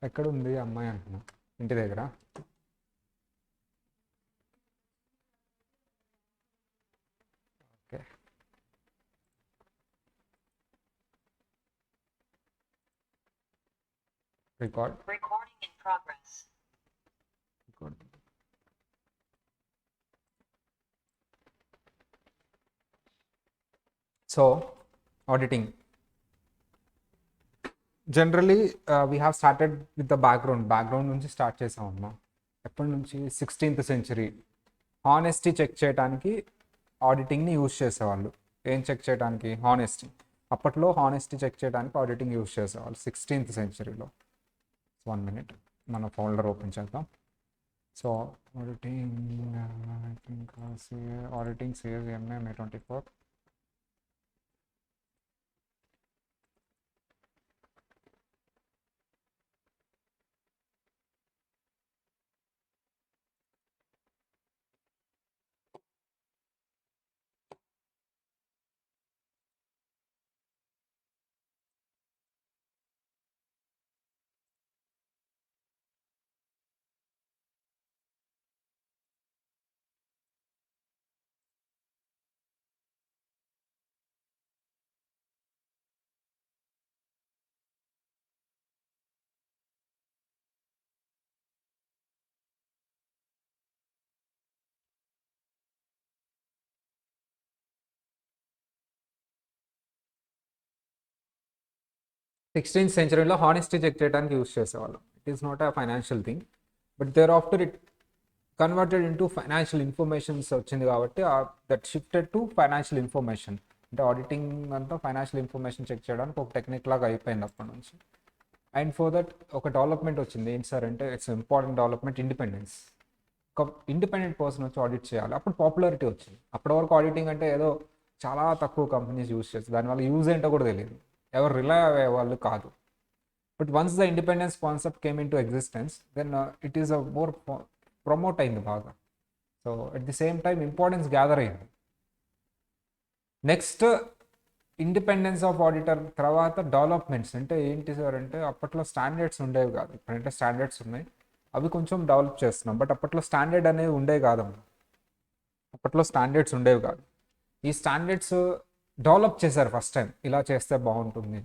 ఎక్కడుంది అమ్మాయి అంటున్నా? ఇంటి దగ్గర. Okay. Record. Recording in progress. Record. So auditing generally we have started with the background నుంచి స్టార్ట్ చేసామమ్మా. ఎప్పటి నుంచి? 16th century. హానెస్టీ చెక్ చేయడానికి ఆడిటింగ్ని యూజ్ చేసేవాళ్ళు. ఏం చెక్ చేయడానికి? హానెస్టీ. అప్పట్లో హానెస్టీ చెక్ చేయడానికి ఆడిటింగ్ యూజ్ చేసేవాళ్ళు 16th centuryలో. 1 minute, మన ఫోల్డర్ ఓపెన్ చేద్దాం. So auditing CSMA May 24. Sixteenth సెంచరీలో హానెస్టీ చెక్ చేయడానికి యూస్ చేసేవాళ్ళం. It is not a financial thing, but there after it converted into financial informations వచ్చింది కాబట్టి that shifted to financial information. అంటే auditing అంతా financial information check చేయడానికి ఒక technique లాగా అయిపోయింది అప్పటి నుంచి. అండ్ ఫర్ దట్ ఒక డెవలప్మెంట్ వచ్చింది. ఏంటి సార్ అంటే, ఇట్స్ ఇంపార్టెంట్ డెవలప్మెంట్, ఇండిపెండెన్స్. ఒక ఇండిపెండెంట్ పర్సన్ వచ్చి ఆడిట్ చేయాలి. అప్పుడు పాపులారిటీ వచ్చింది. అప్పటి వరకు ఆడిటింగ్ అంటే ఏదో చాలా తక్కువ కంపెనీస్ యూజ్ చేస్తారు, దానివల్ల యూజ్ ఏంటో కూడా తెలియదు, ఎవరు రిలై అయ్యే వాళ్ళు కాదు. But once the independence concept came into existence, then it is a more promote అయింది బాగా. So at the same time importance gather అయింది. నెక్స్ట్ ఇండిపెండెన్స్ ఆఫ్ ఆడిటర్ తర్వాత డెవలప్మెంట్స్ అంటే ఏంటి సార్ అంటే, అప్పట్లో స్టాండర్డ్స్ ఉండేవి కాదు. ఇప్పుడంటే స్టాండర్డ్స్ ఉన్నాయి, అవి కొంచెం డెవలప్ చేస్తున్నాం. బట్ అప్పట్లో స్టాండర్డ్ అనేవి ఉండేవి కాదమ్మా. అప్పట్లో స్టాండర్డ్స్ ఉండేవి కాదు. ఈ స్టాండర్డ్స్ డెవలప్ చేశారు ఫస్ట్ టైం, ఇలా చేస్తే బాగుంటుంది.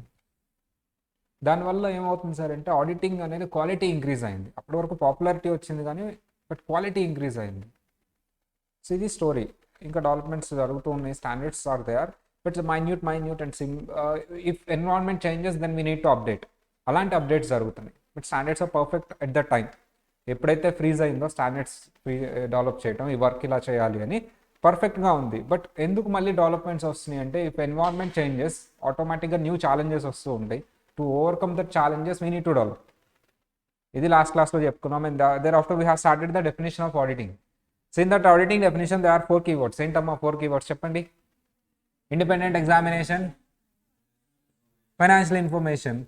దానివల్ల ఏమవుతుంది సార్ అంటే, ఆడిటింగ్ అనేది క్వాలిటీ ఇంక్రీజ్ అయింది. అప్పటి వరకు పాపులారిటీ వచ్చింది కానీ, బట్ క్వాలిటీ ఇంక్రీజ్ అయింది. సో ఇది స్టోరీ. ఇంకా డెవలప్మెంట్స్ జరుగుతూ ఉన్నాయి, standards are they are, but minute and if environment changes then we need to update. అలాంటి అప్డేట్స్ జరుగుతున్నాయి. But standards are perfect at the time. ఎప్పుడైతే ఫ్రీజ్ అయిందో స్టాండర్డ్స్ డెవలప్ చేయడం, ఈ వర్క్ ఇలా చేయాలి అని పర్ఫెక్ట్గా ఉంది. బట్ ఎందుకు మళ్ళీ డెవలప్మెంట్స్ వస్తున్నాయి అంటే, ఇఫ్ ఎన్విరాన్మెంట్ చేంజెస్ ఆటోమేటిక్గా న్యూ ఛాలెంజెస్ వస్తూ ఉంటాయి. To overcome that challenges we need to develop. ఇది లాస్ట్ క్లాస్లో చెప్పుకున్నాం. And thereafter we have started the definition of auditing. So in that auditing definition they are 4 keywords. ఏంటమ్మా 4 keywords చెప్పండి? Independent examination, financial information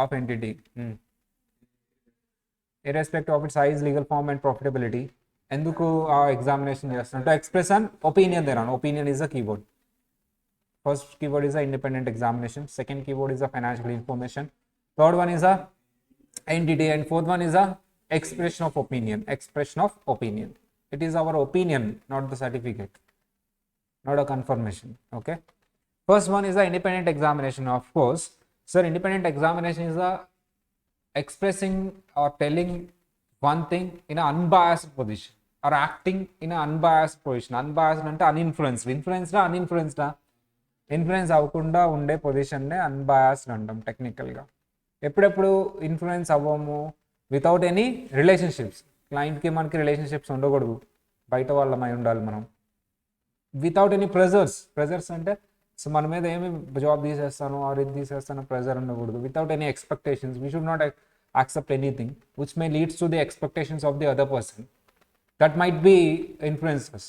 of entity irrespective of its size, legal form and profitability. ఎందుకు ఆ examination చేస్తున్నట్టు express an opinion there. Opinion is a keyword. First keyword is a independent examination, second keyword is a financial information, third one is a entity, and fourth one is a expression of opinion. It is our opinion, not the certificate, not a confirmation. Okay, first one is the independent examination. Of course sir, independent examination is a expressing or telling one thing in an unbiased position, or acting in an unbiased position. Unbiased అంటే uninfluenced. Uninfluenced influence అవ్వకుండా ఉండే పొజిషన్నే unbiased అంటాం టెక్నికల్గా. ఎప్పుడెప్పుడు influence అవ్వము? Without any relationships. క్లయింట్కి మనకి రిలేషన్షిప్స్ ఉండకూడదు, బయట వాళ్ళమై ఉండాలి మనం. వితౌట్ ఎనీ ప్రెజర్స్ అంటే, సో మన మీద ఏమి జాబ్ తీసేస్తాను ఆర్ ఇది తీసేస్తాను ప్రెజర్ ఉండకూడదు. Without any expectations, we should not accept anything which may leads to the expectations of the other person that might be influences.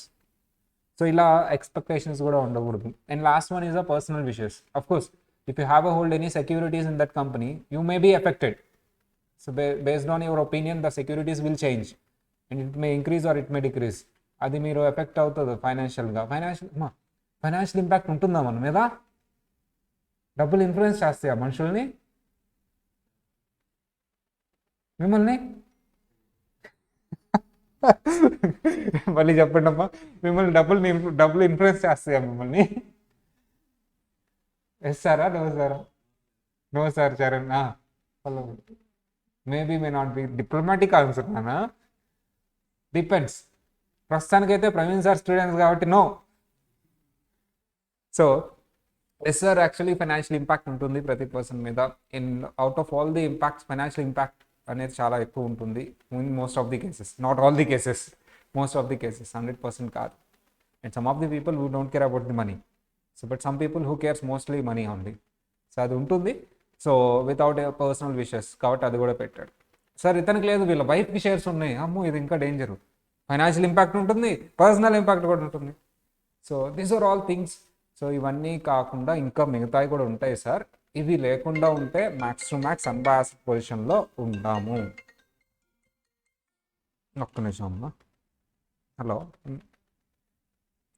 So ఇలా ఎక్స్పెక్టేషన్స్ కూడా ఉండకూడదు. And last one is a personal wishes. Of course if you have a hold any securities in that company, you may be affected. So based on your opinion, the securities will change and it may increase or it may decrease. అది మీరు effect అవుతుంది ఫైనాన్షియల్గా. Financial impact ఉంటుందా మన మీద? డబ్బులు influence చేస్తాయా మనుషుల్ని? మిమ్మల్ని మళ్ళీ చెప్పండి అమ్మా. మిమ్మల్ని డబ్బులు ఇన్ఫ్లుయెన్స్ చేస్తాయా మిమ్మల్ని? ఎస్ సారా, నో సారా? No sir Charan. Hello. Maybe may not be diplomatic answer నానా. డిపెండ్స్. ప్రస్తుతానికైతే ప్రవీణ్ సార్ స్టూడెంట్స్ కాబట్టి no. So yes sir, actually financial impact ఉంటుంది ప్రతి పర్సన్ మీద. In out of all the impacts, financial impact అనేది చాలా ఎక్కువ ఉంటుంది in most of the cases. Not all the cases, most of the cases, 100% కాదు. And some of the people who don't care about the money. So but some people who cares mostly money only. So అది ఉంటుంది. So without personal wishes కాబట్టి అది కూడా పెట్టాడు. Sir ఇతనికి లేదు, వీళ్ళ వైఫ్కి షేర్స్ ఉన్నాయి. అమ్మో ఇది ఇంకా డేంజర్. ఫైనాన్షియల్ ఇంపాక్ట్ ఉంటుంది, పర్సనల్ ఇంపాక్ట్ కూడా ఉంటుంది. So these are all things. సో ఇవన్నీ కాకుండా ఇంకా మిగతాయి కూడా ఉంటాయి సార్. ఇవి లేకుండా ఉంటే మ్యాక్స్ టు మ్యాక్స్ అన్బయాస్డ్ పొజిషన్లో ఉంటాము. ఒక్క నిమిషం అమ్మా. Hello.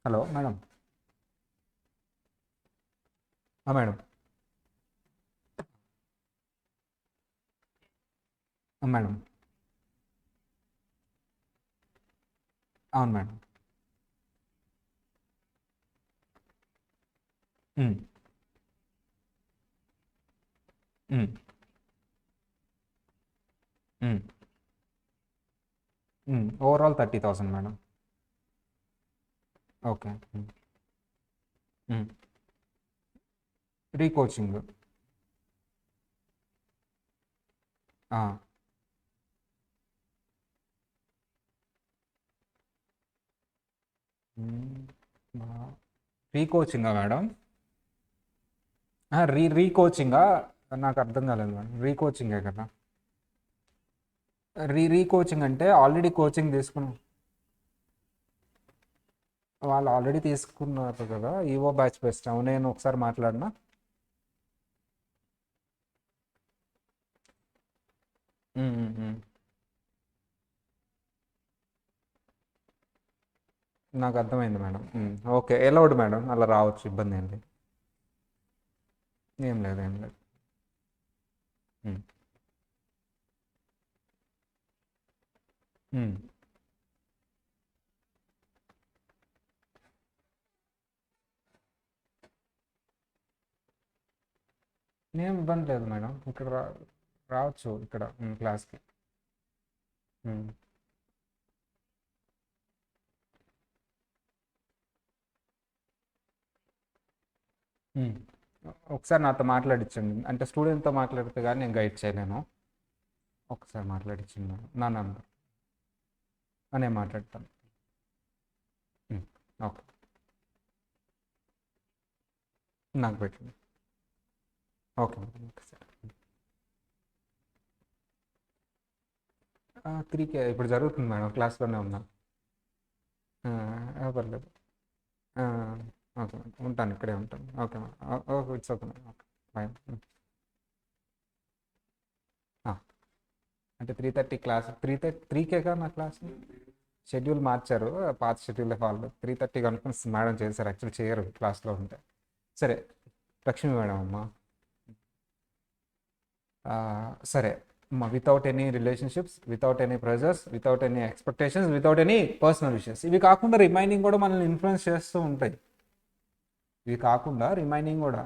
Hello madam. Madam. Madam. అవును మేడం. ఉమ్, ఉమ్, ఉమ్, ఓవరాల్ 30,000 మేడం. ఓకే. రీకోచింగ్. రీకోచింగా మేడం? రీకోచింగా? నాకు అర్థం కాలేదు మేడం. రీకోచింగే కదా? రీకోచింగ్ అంటే ఆల్రెడీ కోచింగ్ తీసుకున్నాం. వాళ్ళు ఆల్రెడీ తీసుకున్నారు కదా ఈవో బ్యాచ్ బెస్ట్. అవును, నేను ఒకసారి మాట్లాడినా. ఉమ్, ఉమ్, ఉమ్. నాకు అర్థమైంది మేడం. ఓకే, ఎలౌడ్ మేడం, అలా రావచ్చు, ఇబ్బంది ఏం లేదు. ఏం లేదు, ఏం లేదు. ఉమ్, ఉమ్. ఏం ఇబ్బంది లేదు మేడం, ఇక్కడ రావచ్చు ఇక్కడ క్లాస్కి. ఉమ్, ఉమ్. ఒకసారి నాతో మాట్లాడించండి, అంటే స్టూడెంట్తో మాట్లాడితే కానీ నేను గైడ్ చేయలేను. ఒకసారి మాట్లాడించండి మేడం, నా నంబర్. నేను మాట్లాడతాను. ఉమ్, ఓకే. నాకు పెట్టండి. Okay madam, okay sir. 3K ఇప్పుడు జరుగుతుంది మేడం, క్లాస్లోనే ఉన్నా. పర్లేదు. ఆ, ఓకే మేడం, ఉంటాను, ఇక్కడే ఉంటాను. Okay madam. Okay, it's okay madam. Okay, bye. అంటే 3:30 క్లాస్, 3:30 నా క్లాస్. షెడ్యూల్ మార్చారు, పాత షెడ్యూల్ ఫాలో. 3:30 అనుకుని మేడం చేశారు, యాక్చువల్ చేయరు క్లాస్లో ఉంటే. సరే. లక్ష్మి మేడం అమ్మా. సరే అమ్మా, without any relationships, without any pressures, without any expectations, without any personal విషయస్, ఇవి కాకుండా రిమైనింగ్ కూడా మనల్ని ఇన్ఫ్లుయెన్స్ చేస్తూ ఉంటాయి. ఇవి కాకుండా రిమైనింగ్ కూడా,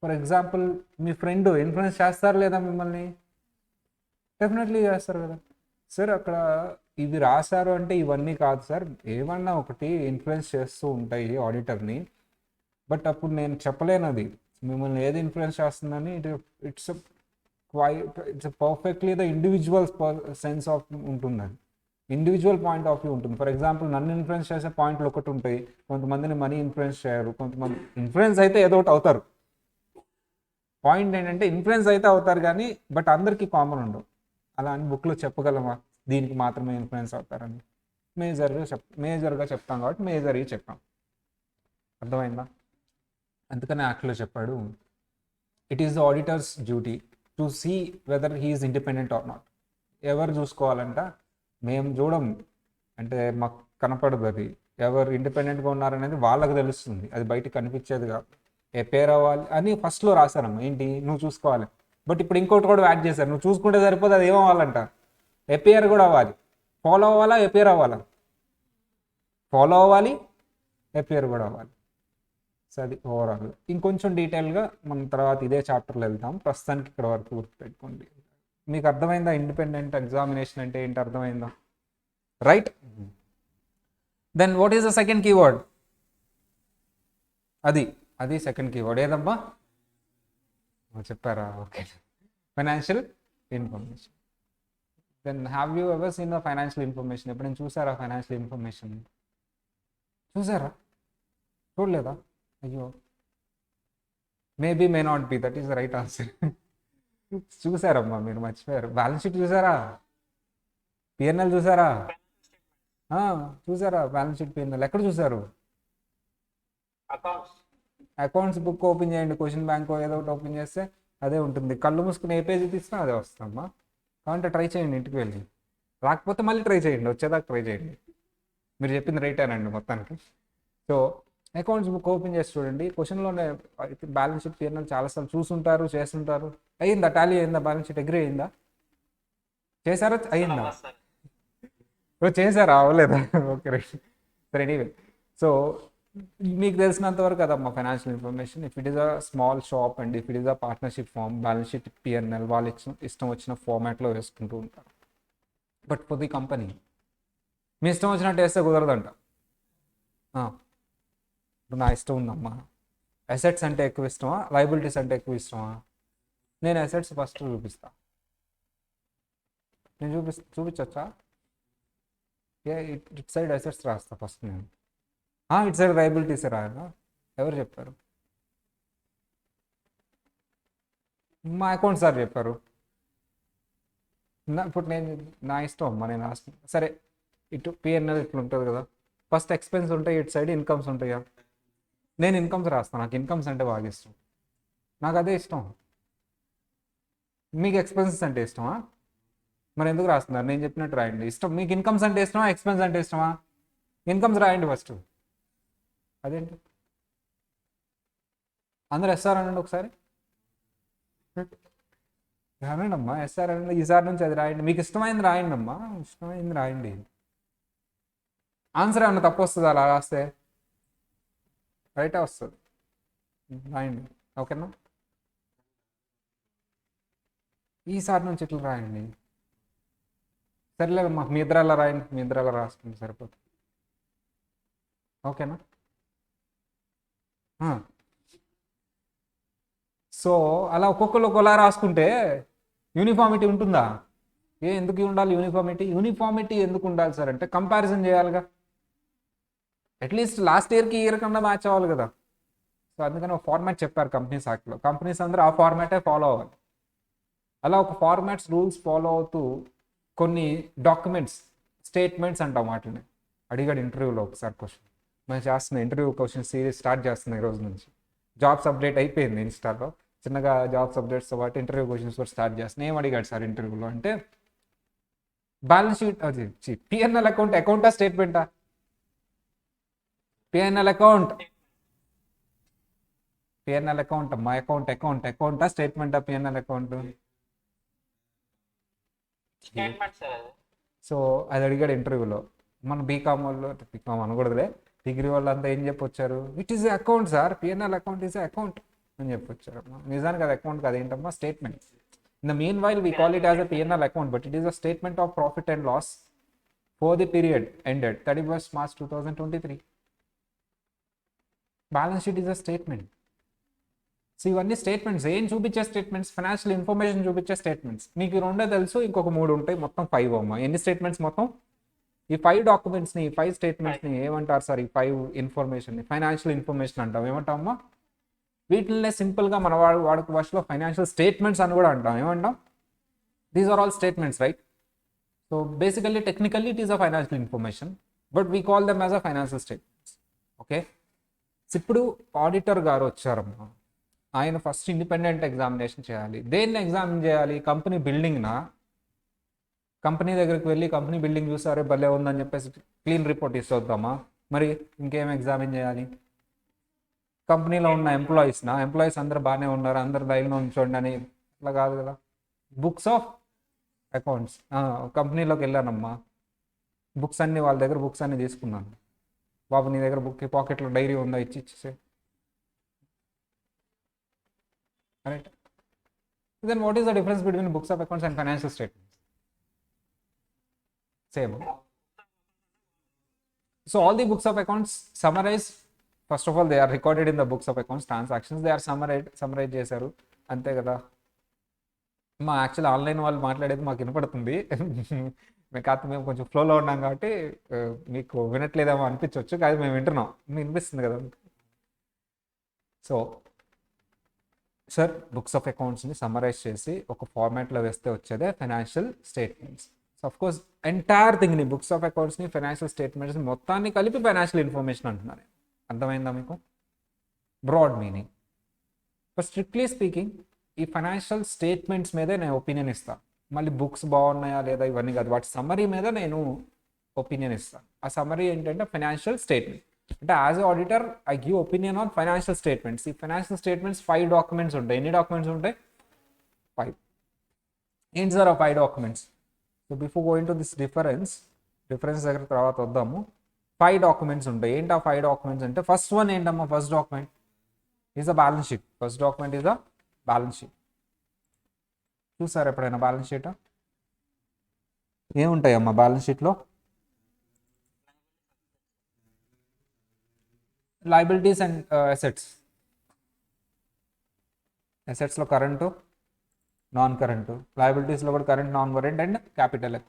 for example me friend influence చేస్తారు లేదా మిమ్మల్ని? డెఫినెట్లీ చేస్తారు కదా సార్. అక్కడ ఇవి రాశారు అంటే ఇవన్నీ కాదు సార్, ఏమన్నా ఒకటి ఇన్ఫ్లుయెన్స్ చేస్తూ ఉంటాయి ఆడిటర్ని. బట్ అప్పుడు నేను చెప్పలేను అది మిమ్మల్ని ఏది ఇన్ఫ్లుయెన్స్ చేస్తుందని. It's it's perfectly the individual sense of ఉంటుంది, అది ఇండివిజువల్ పాయింట్ ఆఫ్ వ్యూ ఉంటుంది. ఫర్ ఎగ్జాంపుల్ నన్ను ఇన్ఫ్లుయెన్స్ చేసే పాయింట్లు ఒకటి ఉంటాయి, కొంతమందిని మనీ ఇన్ఫ్లుయెన్స్ చేయరు, కొంతమంది ఇన్ఫ్లుయెన్స్ అయితే ఏదో ఒకటి అవుతారు. పాయింట్ ఏంటంటే ఇన్ఫ్లుయెన్స్ అయితే అవుతారు కానీ బట్ అందరికీ కామన్ ఉండవు. అలా అని బుక్లో చెప్పగలమా దీనికి మాత్రమే ఇన్ఫ్లుయెన్స్ అవుతారని? మేజర్గా చెప్తాం కాబట్టి మేజర్గా చెప్పాం. అర్థమైందా? అందుకనే యాక్ట్లో చెప్పాడు, it is the auditor's duty to see whether he is independent or not. ఎవరు చూసుకోవాలంట? మేము చూడం, అంటే మాకు కనపడదు అది. ఎవరు ఇండిపెండెంట్గా ఉన్నారనేది వాళ్ళకి తెలుస్తుంది, అది బయటకు కనిపించేది కాదు. ఏ పేరు అవ్వాలి అని ఫస్ట్లో రాశారమ్మా, ఏంటి నువ్వు చూసుకోవాలి. బట్ ఇప్పుడు ఇంకోటి కూడా యాడ్ చేశారు, నువ్వు చూసుకుంటే సరిపోతే అది ఏమవ్వాలంట, ఎపిఆర్ కూడా అవ్వాలి. ఫాలో అవ్వాలా, ఎపిఆర్ అవ్వాలా? ఫాలో అవ్వాలి, ఎపిఆర్ కూడా అవ్వాలి. సో అది ఓవరాల్. ఇంకొంచెం డీటెయిల్గా మనం తర్వాత ఇదే చాప్టర్లో వెళ్తాం. ప్రస్తుతానికి ఇక్కడ వరకు గుర్తుపెట్టుకోండి. మీకు అర్థమైందా ఇండిపెండెంట్ ఎగ్జామినేషన్ అంటే ఏంటి? అర్థమైందా? Right. Then what is the second keyword? అది సెకండ్ కీవర్డ్ ఏదమ్మా చెప్పారా? Okay, financial information. Then have you ever seen the financial information? ఎప్పుడైనా చూసారా ఫైనాన్షియల్ ఇన్ఫర్మేషన్? చూసారా? చూడలేదా? అయ్యో, maybe may not be that is the right answer. చూసారమ్మా, మీరు మర్చిపోయారు. బ్యాలెన్స్ షీట్ చూసారా? పిఎన్ఎల్ చూసారా? చూసారా బ్యాలెన్స్ షీట్, పిఎన్ఎల్ ఎక్కడ చూసారు? అకౌంట్స్ బుక్ ఓపెన్ చేయండి, క్వశ్చన్ బ్యాంక్ ఏదో ఒకటి ఓపెన్ చేస్తే అదే ఉంటుంది. కళ్ళు మూసుకుని ఏ పేజీ తీసుకున్నా అదే వస్తుందమ్మా. కాబట్టి ట్రై చేయండి ఇంటికి వెళ్ళి, రాకపోతే మళ్ళీ ట్రై చేయండి, వచ్చేదాకా ట్రై చేయండి. మీరు చెప్పింది రైటేనండి మొత్తానికి. సో అకౌంట్స్ బుక్ ఓపెన్ చేసి చూడండి, క్వశ్చన్లోనే బ్యాలెన్స్ షీట్ పిఎన్ఎల్ చాలాసార్లు చూసుంటారు, చేస్తుంటారు. అయ్యిందా? టాలీ అయిందా? బ్యాలెన్స్ షీట్ అగ్రీ అయిందా? చేశారా? అయ్యిందా? చేశారా? అవ్వలేదా? Okay right. సరే, ఎనీవే. సో మీకు తెలిసినంత వరకు కదమ్మా financial information. If it is a small shop and if it is a partnership firm, balance sheet PNL వాళ్ళు ఇష్టం వచ్చిన ఫార్మాట్లో వేసుకుంటూ ఉంటారు. బట్ ఫర్ ది కంపెనీ మీ ఇష్టం వచ్చినట్టు వేస్తే కుదరదంట. ఇప్పుడు నా ఇష్టం ఉందమ్మా, అసెట్స్ అంటే ఎక్కువ ఇష్టమా, లయబిలిటీస్ అంటే ఎక్కువ ఇష్టమా? నేను అసెట్స్ ఫస్ట్ చూపిస్తా. నేను చూపించచ్చా? ఇట్ సైడ్ అసెట్స్ రాస్తా ఫస్ట్ నేను. ఇట్ సైడ్ లయబిలిటీస్ రాయనా? ఎవరు చెప్పారు? మా అకౌంట్ సార్ చెప్పారు. ఇప్పుడు నేను నా ఇష్టం అమ్మా, నేను రాస్తాను. సరే, ఇటు పిఎన్ఎల్ ఇట్లా ఉంటుంది కదా, ఫస్ట్ ఎక్స్పెన్స్ ఉంటాయి, ఇటు సైడ్ ఇన్కమ్స్ ఉంటాయా? నేను ఇన్కమ్స్ రాస్తాను, నాకు ఇన్కమ్స్ అంటే బాగా ఇష్టం, నాకు అదే ఇష్టం. మీకు ఎక్స్పెన్సెస్ అంటే ఇష్టమా? మరి ఎందుకు రాస్తున్నారు? నేను చెప్పినట్టు రాయండి. ఇష్టం మీకు ఇన్కమ్స్ అంటే ఇష్టమా, ఎక్స్పెన్స్ అంటే ఇష్టమా? ఇన్కమ్స్ రాయండి ఫస్ట్. అదేంటి అందరు ఎస్ఆర్ అనండి ఒకసారి, రాయండి అమ్మా. ఎస్ఆర్ అనండి, ఈసారి నుంచి అది రాయండి. మీకు ఇష్టమైంది రాయండి అమ్మా, ఇష్టమైంది రాయండి. ఆన్సర్ ఏమన్నా తప్పు వస్తుంది అలా రాస్తే? రైటే వస్తుంది, రాయండి. ఓకేనా? ఈసారి నుంచి ఇట్లా రాయండి. సరేలేమ్మా, మీ ఇద్దరు అలా రాయండి, మీ ఇద్దరు అలా రాసుకుంటే సరిపోతుంది. ఓకేనా? సో అలా ఒక్కొక్కరు ఒకలా రాసుకుంటే యూనిఫామిటీ ఉంటుందా? ఎందుకు ఉండాలి యూనిఫామిటీ? యూనిఫామిటీ ఎందుకు ఉండాలి సార్ అంటే కంపారిజన్ చేయాలిగా, అట్లీస్ట్ లాస్ట్ ఇయర్కి ఇయర్ కన్నా మ్యాచ్ అవ్వాలి కదా. సో అందుకని ఒక ఫార్మాట్ చెప్పారు కంపెనీస్ యాక్ట్లో, కంపెనీస్ అందరూ ఆ ఫార్మాటే ఫాలో అవ్వాలి. అలా ఒక ఫార్మాట్స్ రూల్స్ ఫాలో అవుతూ కొన్ని డాక్యుమెంట్స్, స్టేట్మెంట్స్ అంటాం వాటిని. అడిగాడు ఇంటర్వ్యూలో ఒకసారి క్వశ్చన్, మనం చేస్తున్న ఇంటర్వ్యూ క్వశ్చన్ సిరీస్ స్టార్ట్ చేస్తున్నాం ఈ రోజు నుంచి. జాబ్స్ అప్డేట్ అయిపోయింది ఇన్స్టాలో, చిన్నగా జాబ్స్ అప్డేట్స్తో పాటు ఇంటర్వ్యూ క్వశ్చన్స్ కూడా స్టార్ట్ చేస్తున్నాయి. ఏం అడిగాడు సార్ ఇంటర్వ్యూలో అంటే, బ్యాలెన్స్ షీట్ అది పిఎన్ఎల్ అకౌంటా స్టేట్మెంటా? పిఎన్ఎల్ అకౌంట్ అమ్మా, అకౌంటా స్టేట్మెంటా? PNL account. సో అది అడిగాడు ఇంటర్వ్యూలో. మన బీకామ్ వాళ్ళు, బీకామ్ అనకూడదులే, డిగ్రీ వాళ్ళు అంతా ఏం చెప్పొచ్చారు? It is account sir, PNL account is account అని చెప్పొచ్చారు. నిజానికి అది అకౌంట్ కాదు, ఏంటమ్మా statement. In the mean while we call it as a PNL account, but it is a statement of profit and loss for the period ended 31st March 2023. Balance sheet is a statement. So ఇవన్నీ statements. ఏం చూపించే statements? Financial information చూపించే statements. మీకు రెండే తెలుసు, ఇంకొక 3 ఉంటాయి, మొత్తం 5 అమ్మా. ఎన్ని స్టేట్మెంట్స్ మొత్తం? ఈ 5 డాక్యుమెంట్స్ని, ఈ 5 స్టేట్మెంట్స్ని ఏమంటారు సార్? ఈ 5 ఇన్ఫర్మేషన్ని ఫైనాన్షియల్ ఇన్ఫర్మేషన్ అంటాం. ఏమంటామమ్మా? వీటినే సింపుల్గా మన వాడుక భాషలో ఫైనాన్షియల్ స్టేట్మెంట్స్ అని కూడా అంటాం. ఏమంటాం? These are all statements, right? So basically technically it is a financial information, but we call them as a financial statements. Okay, ఇప్పుడు ఆడిటర్ గారు వచ్చారమ్మా, ఆయన ఫస్ట్ ఇండిపెండెంట్ ఎగ్జామినేషన్ చేయాలి. దేన్ని ఎగ్జామిన్ చేయాలి? కంపెనీ బిల్డింగ్నా? కంపెనీ దగ్గరికి వెళ్ళి కంపెనీ బిల్డింగ్ చూసారే భలే ఉందని చెప్పేసి క్లీన్ రిపోర్ట్ ఇస్తొద్దామా? మరి ఇంకేం ఎగ్జామిన్ చేయాలి? కంపెనీలో ఉన్న ఎంప్లాయీస్ అందరూ బాగానే ఉన్నారు, అందరు లైన్లో ఉంచండి అని అట్లా కాదు కదా. బుక్స్ ఆఫ్ అకౌంట్స్, కంపెనీలోకి వెళ్ళానమ్మా, బుక్స్ అన్ని వాళ్ళ దగ్గర బుక్స్ అన్ని తీసుకున్నాను. బాబు నీ దగ్గర బుక్ పాకెట్లో డైరీ ఉందా, ఇచ్చేసే. Correct. Then what is the difference between books of accounts and financial statements? Same. So all the books of accounts summarize, first of all they are recorded in the books of accounts, transactions they are summarize చేశారు అంతే కదా. మా actual online వాళ్ళు మాట్లాడేది మాకు వినపడుతుంది. మేము కొంచెం ఫ్లోలో ఉన్నాం కాబట్టి మీకు వినట్లేదేమో అనిపించవచ్చు, కానీ మేము వింటున్నాం, మీకు వినిపిస్తుంది కదా. సో సార్ బుక్స్ ఆఫ్ అకౌంట్స్ని సమ్మరైజ్ చేసి ఒక ఫార్మాట్లో వేస్తే వచ్చేదే financial statements. So of course entire థింగ్ని, బుక్స్ ఆఫ్ అకౌంట్స్ని, ఫైనాన్షియల్ స్టేట్మెంట్స్ని మొత్తాన్ని కలిపి ఫైనాన్షియల్ ఇన్ఫర్మేషన్ అంటున్నాను. అర్థమైందా మీకు? Broad meaning. But strictly speaking ఈ ఫైనాన్షియల్ స్టేట్మెంట్స్ మీదే నేను ఒపీనియన్ ఇస్తాను. మళ్ళీ బుక్స్ బాగున్నాయా లేదా ఇవన్నీ కాదు, వాటి సమ్మరీ మీద నేను ఒపీనియన్ ఇస్తాను. ఆ సమ్మరీ ఏంటంటే ఫైనాన్షియల్ స్టేట్మెంట్ అంటే as a auditor I give opinion on financial statements. ఈ ఫైనాన్షియల్ స్టేట్మెంట్స్ 5 డాక్యుమెంట్స్ ఉంటాయి. ఎన్ని డాక్యుమెంట్స్ ఉంటాయి? 5. ఏంటి సార్ ఆ 5 documents? So before going to this difference దగ్గర తర్వాత వద్దాము. 5 డాక్యుమెంట్స్ ఉంటాయి. ఏంటి ఆ 5 డాక్యుమెంట్స్ అంటే, ఫస్ట్ వన్ ఏంటమ్మా? First document is a balance sheet. First document is a balance sheet. చూసారు ఎప్పుడైనా బ్యాలెన్స్ షీట్? ఏముంటాయమ్మా బ్యాలెన్స్ షీట్లో? Liabilities and assets. అసెట్స్లో కరెంటు, నాన్ కరెంటు. లయబిలిటీస్లో కూడా current, non current and capital.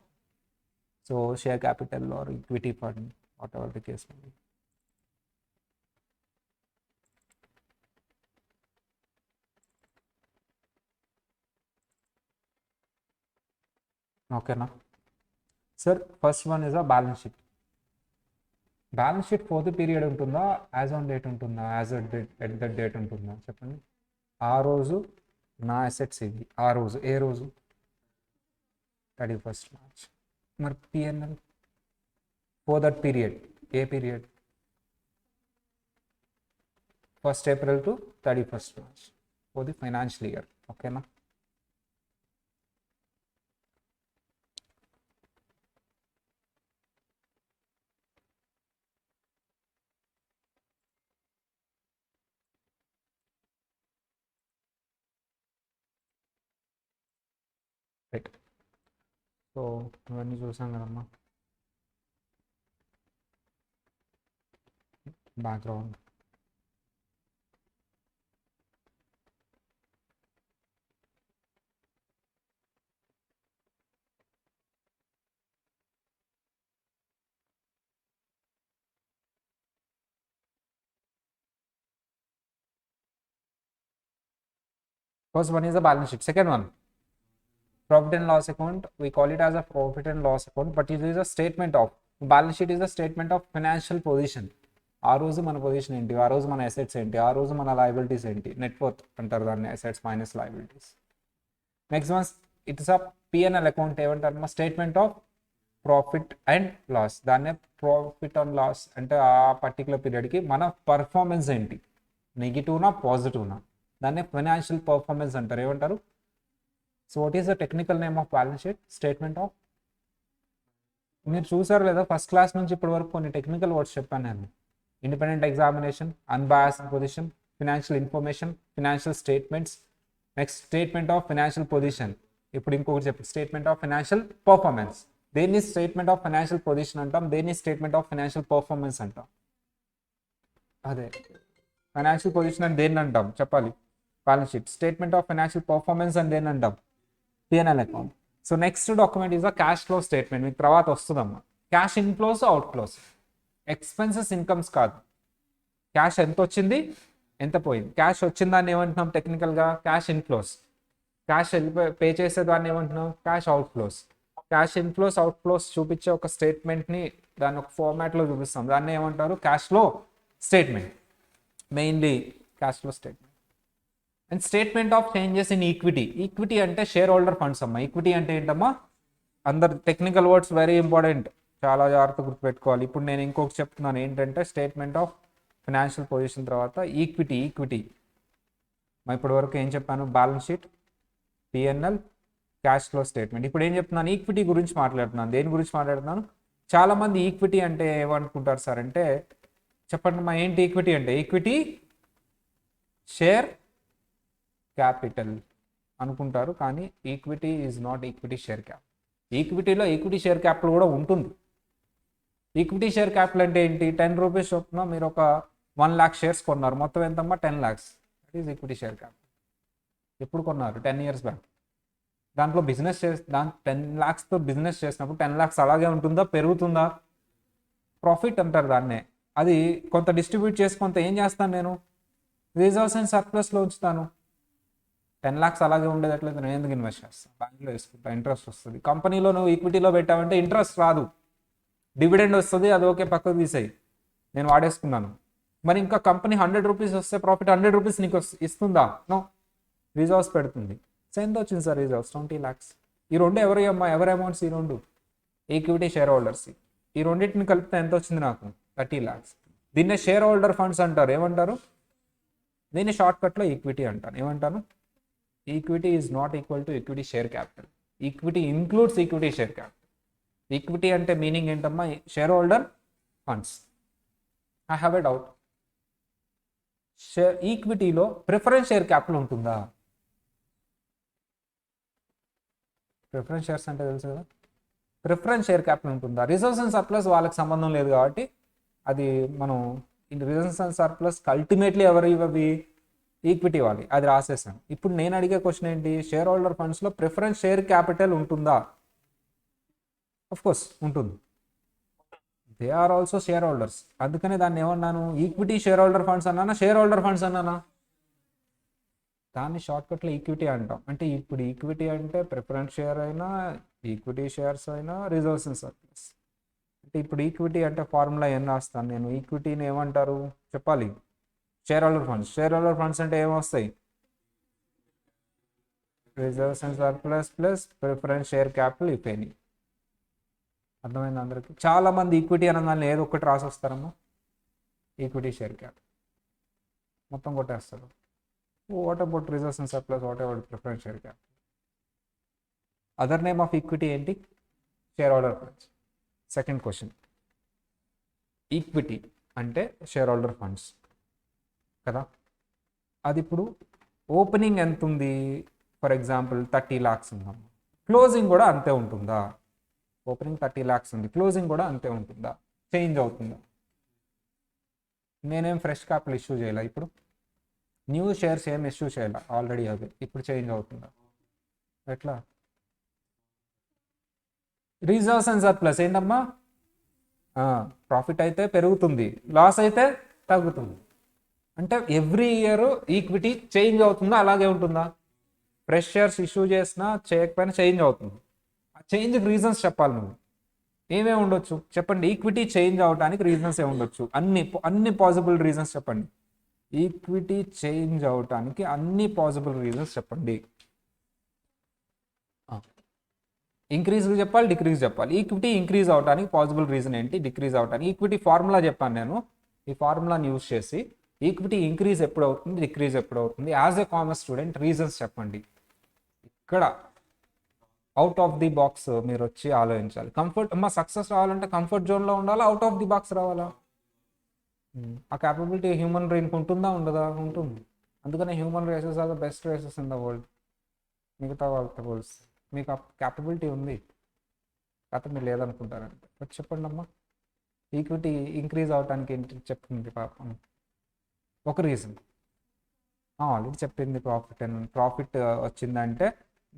So share capital or equity fund, what ever the case may be. ఓకేనా sir? First one is a balance sheet. Balance sheet for the period ఉంటుందా, as on date ఉంటుందా, as at the date ఉంటుందా? చెప్పండి. ఆ రోజు నా assets ఇవి, ఆ రోజు. ఏ రోజు? 31st March. మరి PNL for that period, a period? 1st April to 31st March for the financial year. ఓకేనా? రైట్. సో ఇవన్నీ చూసాం కదమ్మా. Background. First one is the balance sheet. Second one, profit and loss account. We call it as a profit and loss account, but it is a statement of, balance sheet is a statement of financial position. ఆ రోజు మన position ఏంటి, ఆ రోజు మన assets ఏంటి, ఆ రోజు మన లయబిలిటీస్ ఏంటి, నెట్వర్త్ అంటారు దాన్ని, assets minus liabilities. Next one it's a PNL account. ఏమంటారు? Statement of profit and loss. దాన్నే ప్రాఫిట్ అండ్ లాస్ అంటే ఆ పర్టికులర్ పీరియడ్కి మన పర్ఫార్మెన్స్ ఏంటి, నెగిటివ్నా పాజిటివ్నా, దాన్నే ఫైనాన్షియల్ పర్ఫార్మెన్స్ అంటారు. ఏమంటారు? So what is the technical name of balance sheet? Statement of. మీరు చూసారు లేదా ఫస్ట్ క్లాస్ నుంచి ఇప్పటి వరకు కొన్ని టెక్నికల్ వర్డ్స్ చెప్పాను నేను. Independent examination, unbiased position, financial information, financial statements, next statement of financial position. ఇప్పుడు ఇంకొకటి చెప్పు, స్టేట్మెంట్ ఆఫ్ ఫినాన్షియల్ పర్ఫార్మెన్స్. దేన్ని స్టేట్మెంట్ ఆఫ్ ఫైనాన్షియల్ పొజిషన్ అంటాం, దేన్ని స్టేట్మెంట్ ఆఫ్ ఫైనాన్షియల్ పర్ఫార్మెన్స్ అంటాం. అదే ఫైనాన్షియల్ పొజిషన్ అని దేన్ని అంటాం చెప్పాలి? Balance sheet. Statement of financial performance అని దేన్ని అంటాం? PNL account. So next document is a cash flow statement. మీకు తర్వాత వస్తుందమ్మా. Cash inflows, outflows, expenses, incomes కాదు. క్యాష్ ఎంత వచ్చింది, ఎంత పోయింది. క్యాష్ వచ్చిన దాన్ని ఏమంటున్నాం టెక్నికల్గా? Cash inflows. క్యాష్ పే చేసే దాన్ని ఏమంటున్నాం? Cash outflows. Cash inflows, outflows చూపించే ఒక స్టేట్మెంట్ని దాన్ని ఒక ఫార్మాట్లో చూపిస్తాం, దాన్ని ఏమంటారు? Cash flow statement. Mainly cash flow statement. And statement of changes in equity. Equity అంటే షేర్ హోల్డర్ ఫండ్స్ అమ్మా. ఈక్విటీ అంటే ఏంటమ్మా? అందరు టెక్నికల్ వర్డ్స్ వెరీ ఇంపార్టెంట్, చాలా జాగ్రత్త గుర్తుపెట్టుకోవాలి. ఇప్పుడు నేను ఇంకొక చెప్తున్నాను ఏంటంటే, స్టేట్మెంట్ ఆఫ్ ఫైనాన్షియల్ పొజిషన్ తర్వాత ఈక్విటీ. ఈక్విటీ ఇప్పటి వరకు ఏం చెప్పాను? Balance sheet, PNL, cash flow statement. ఇప్పుడు ఏం చెప్తున్నాను, ఈక్విటీ గురించి మాట్లాడుతున్నాను. దేని గురించి మాట్లాడుతున్నాను? చాలామంది ఈక్విటీ అంటే ఏమనుకుంటారు సార్ అంటే, చెప్పండి మా ఏంటి ఈక్విటీ అంటే? ఈక్విటీ షేర్ క్యాపిటల్ అనుకుంటారు, కానీ equity is not equity share capital. ఈక్విటీలో ఈక్విటీ షేర్ క్యాపిటల్ కూడా ఉంటుంది. ఈక్విటీ షేర్ క్యాపిటల్ అంటే ఏంటి? 10 రూపీస్ చొప్పున మీరు ఒక 1 lakh షేర్స్ కొన్నారు, మొత్తం ఎంతమ్మా? 10 lakhs. That is equity share capital. ఎప్పుడు కొన్నారు? 10 years బ్యాక్. దాంట్లో బిజినెస్ 10 lakhsతో బిజినెస్ చేసినప్పుడు 10 lakhs అలాగే ఉంటుందా, పెరుగుతుందా? ప్రాఫిట్ అంటారు దాన్నే. అది కొంత డిస్ట్రిబ్యూట్ చేసి కొంత ఏం చేస్తాను నేను? రిజర్వ్స్ అండ్ సర్ప్లస్లో ఉంచుతాను. 10 lakhs అలాగే ఉండేటట్లయితే నేను ఎందుకు ఇన్వెస్ట్ చేస్తాను? బ్యాంక్లో వేసుకుంటా, ఇంట్రెస్ట్ వస్తుంది. కంపెనీలో నువ్వు ఈక్విటీలో పెట్టావంటే ఇంట్రెస్ట్ రాదు, డివిడెండ్ వస్తుంది, అది ఓకే పక్కకు తీసేయి, నేను వాడేసుకున్నాను. మరి ఇంకా కంపెనీ 100 రూపీస్ వస్తే ప్రాఫిట్ 100 రూపీస్ నీకు ఇస్తుందా? నో, రిజర్వ్స్ పెడుతుంది. సో ఎంత వచ్చింది సార్ రిజర్వ్స్? 20 lakhs. ఈ రెండు ఎవరి అమౌంట్స్? ఈ రెండు ఈక్విటీ షేర్ హోల్డర్స్. ఈ రెండింటిని కలిపితే ఎంత వచ్చింది నాకు? 30 lakhs. దీన్నే షేర్ హోల్డర్ ఫండ్స్ అంటారు. ఏమంటారు దీన్ని? షార్ట్కట్లో ఈక్విటీ అంటాను. ఏమంటాను? Equity is not equal to equity share capital. Equity includes equity share capital. Equity అంటే మీనింగ్ ఏంటమ్మా? Share holder funds. I have a doubt, ఈక్విటీలో ప్రిఫరెన్స్ షేర్ క్యాపిటల్ ఉంటుందా? ప్రిఫరెన్స్ షేర్స్ అంటే తెలుసు కదా, ప్రిఫరెన్స్ షేర్ క్యాపిటల్ ఉంటుందా? రిజర్వ్స్ అండ్ సర్ప్లస్ వాళ్ళకి సంబంధం లేదు కాబట్టి అది మనం రిజర్వ్స్ అండ్ సర్ప్లస్ అల్టిమేట్లీ ఎవరు ఇవి? ఈక్విటీ వాళ్ళు. అది రాసేసాను. ఇప్పుడు నేను అడిగే క్వశ్చన్ ఏంటి? షేర్ హోల్డర్ ఫండ్స్లో ప్రిఫరెన్స్ షేర్ క్యాపిటల్ ఉంటుందా? ఆఫ్ కోర్స్ ఉంటుంది. They are also share holders. అందుకనే దాన్ని ఏమన్నాను? ఈక్విటీ షేర్ హోల్డర్ ఫండ్స్ అన్నానా, షేర్ హోల్డర్ ఫండ్స్ అన్నానా? దాన్ని షార్ట్కట్లో ఈక్విటీ అంటాం. అంటే ఇప్పుడు ఈక్విటీ అంటే ప్రిఫరెన్స్ షేర్ అయినా, ఈక్విటీ షేర్స్ అయినా, రిజర్వ్స్ అండ్ సర్ప్లస్. అంటే ఇప్పుడు ఈక్విటీ అంటే ఫార్ములా ఏం రాస్తాను నేను? ఈక్విటీని ఏమంటారు చెప్పాలి? Share holder funds. Share holder funds అంటే ఏమొస్తాయి? Reserves and surplus plus preference share capital if any. అర్థమైంది అందరికి? చాలా మంది ఈక్విటీ అనగానే ఏదో ఒకటి రాసి వస్తారమ్మా, ఈక్విటీ షేర్ క్యాపిటల్ మొత్తం కొట్టేస్తారు. What about reserves and surplus? What about preference share capital? Other name of equity ఏంటి? Share holder funds. Second question, equity అంటే షేర్ హోల్డర్ ఫండ్స్ కదా. అది ఇప్పుడు ఓపెనింగ్ ఎంత ఉంది? ఫర్ ఎగ్జాంపుల్ 30 lakhs ఉందాం, క్లోజింగ్ కూడా అంతే ఉంటుందా? ఓపెనింగ్ 30 lakhs ఉంది, క్లోజింగ్ కూడా అంతే ఉంటుందా? చేంజ్ అవుతుందా? నేనేం ఫ్రెష్ క్యాపిటల్ ఇష్యూ చేయాలి, ఇప్పుడు న్యూ షేర్స్ ఏం ఇష్యూ చేయాలి, ఆల్రెడీ అవి. ఇప్పుడు చేంజ్ అవుతుందా? ఎట్లా? రిజర్వ్స్ అండ్ సర్ప్లస్ ఏంటమ్మా? ప్రాఫిట్ అయితే పెరుగుతుంది, లాస్ అయితే తగ్గుతుంది. అంటే ఎవ్రీ ఇయర్ ఈక్విటీ చేంజ్ అవుతుందా, అలాగే ఉంటుందా? ఫ్రెష్ షేర్స్ ఇష్యూ చేసినా చేయకపోయినా చేంజ్ అవుతుంది. ఆ చేంజ్కి రీజన్స్ చెప్పాలి నువ్వు. ఏమేమి ఉండొచ్చు చెప్పండి? ఈక్విటీ చేంజ్ అవడానికి రీజన్స్ ఏమి ఉండొచ్చు? అన్ని పాసిబుల్ రీజన్స్ చెప్పండి. ఈక్విటీ చేంజ్ అవడానికి అన్ని పాసిబుల్ రీజన్స్ చెప్పండి. ఇంక్రీజ్ చెప్పాలి, డిక్రీజ్ చెప్పాలి. ఈక్విటీ ఇంక్రీజ్ అవడానికి పాసిబుల్ రీజన్ ఏంటి, డిక్రీజ్ అవడానికి? ఈక్విటీ ఫార్ములా చెప్పాను నేను. ఈ ఫార్ములాని యూజ్ చేసి ఈక్విటీ ఇంక్రీజ్ ఎప్పుడు అవుతుంది, డిక్రీజ్ ఎప్పుడు అవుతుంది? As a commerce student reasons చెప్పండి. ఇక్కడ అవుట్ ఆఫ్ ది బాక్స్ మీరు వచ్చి ఆలోచించాలి. సక్సెస్ రావాలంటే కంఫర్ట్ జోన్లో ఉండాలా, అవుట్ ఆఫ్ ది బాక్స్ రావాలా? ఆ క్యాపబిలిటీ హ్యూమన్ బ్రెయిన్కి ఉంటుందా, ఉండదా? ఉంటుంది. అందుకనే human races are the best races in the world. మిగతా వాళ్ళతో పోల్స్ మీకు ఆ క్యాపబిలిటీ ఉంది, కాకపోతే మీరు లేదనుకుంటారంటే. చెప్పండి అమ్మా, ఈక్విటీ ఇంక్రీజ్ అవడానికి ఏంటి చెప్తుంది పాపం? ఒక రీజన్ ఆల్రెడీ చెప్పింది, ప్రాఫిట్ వచ్చిందంటే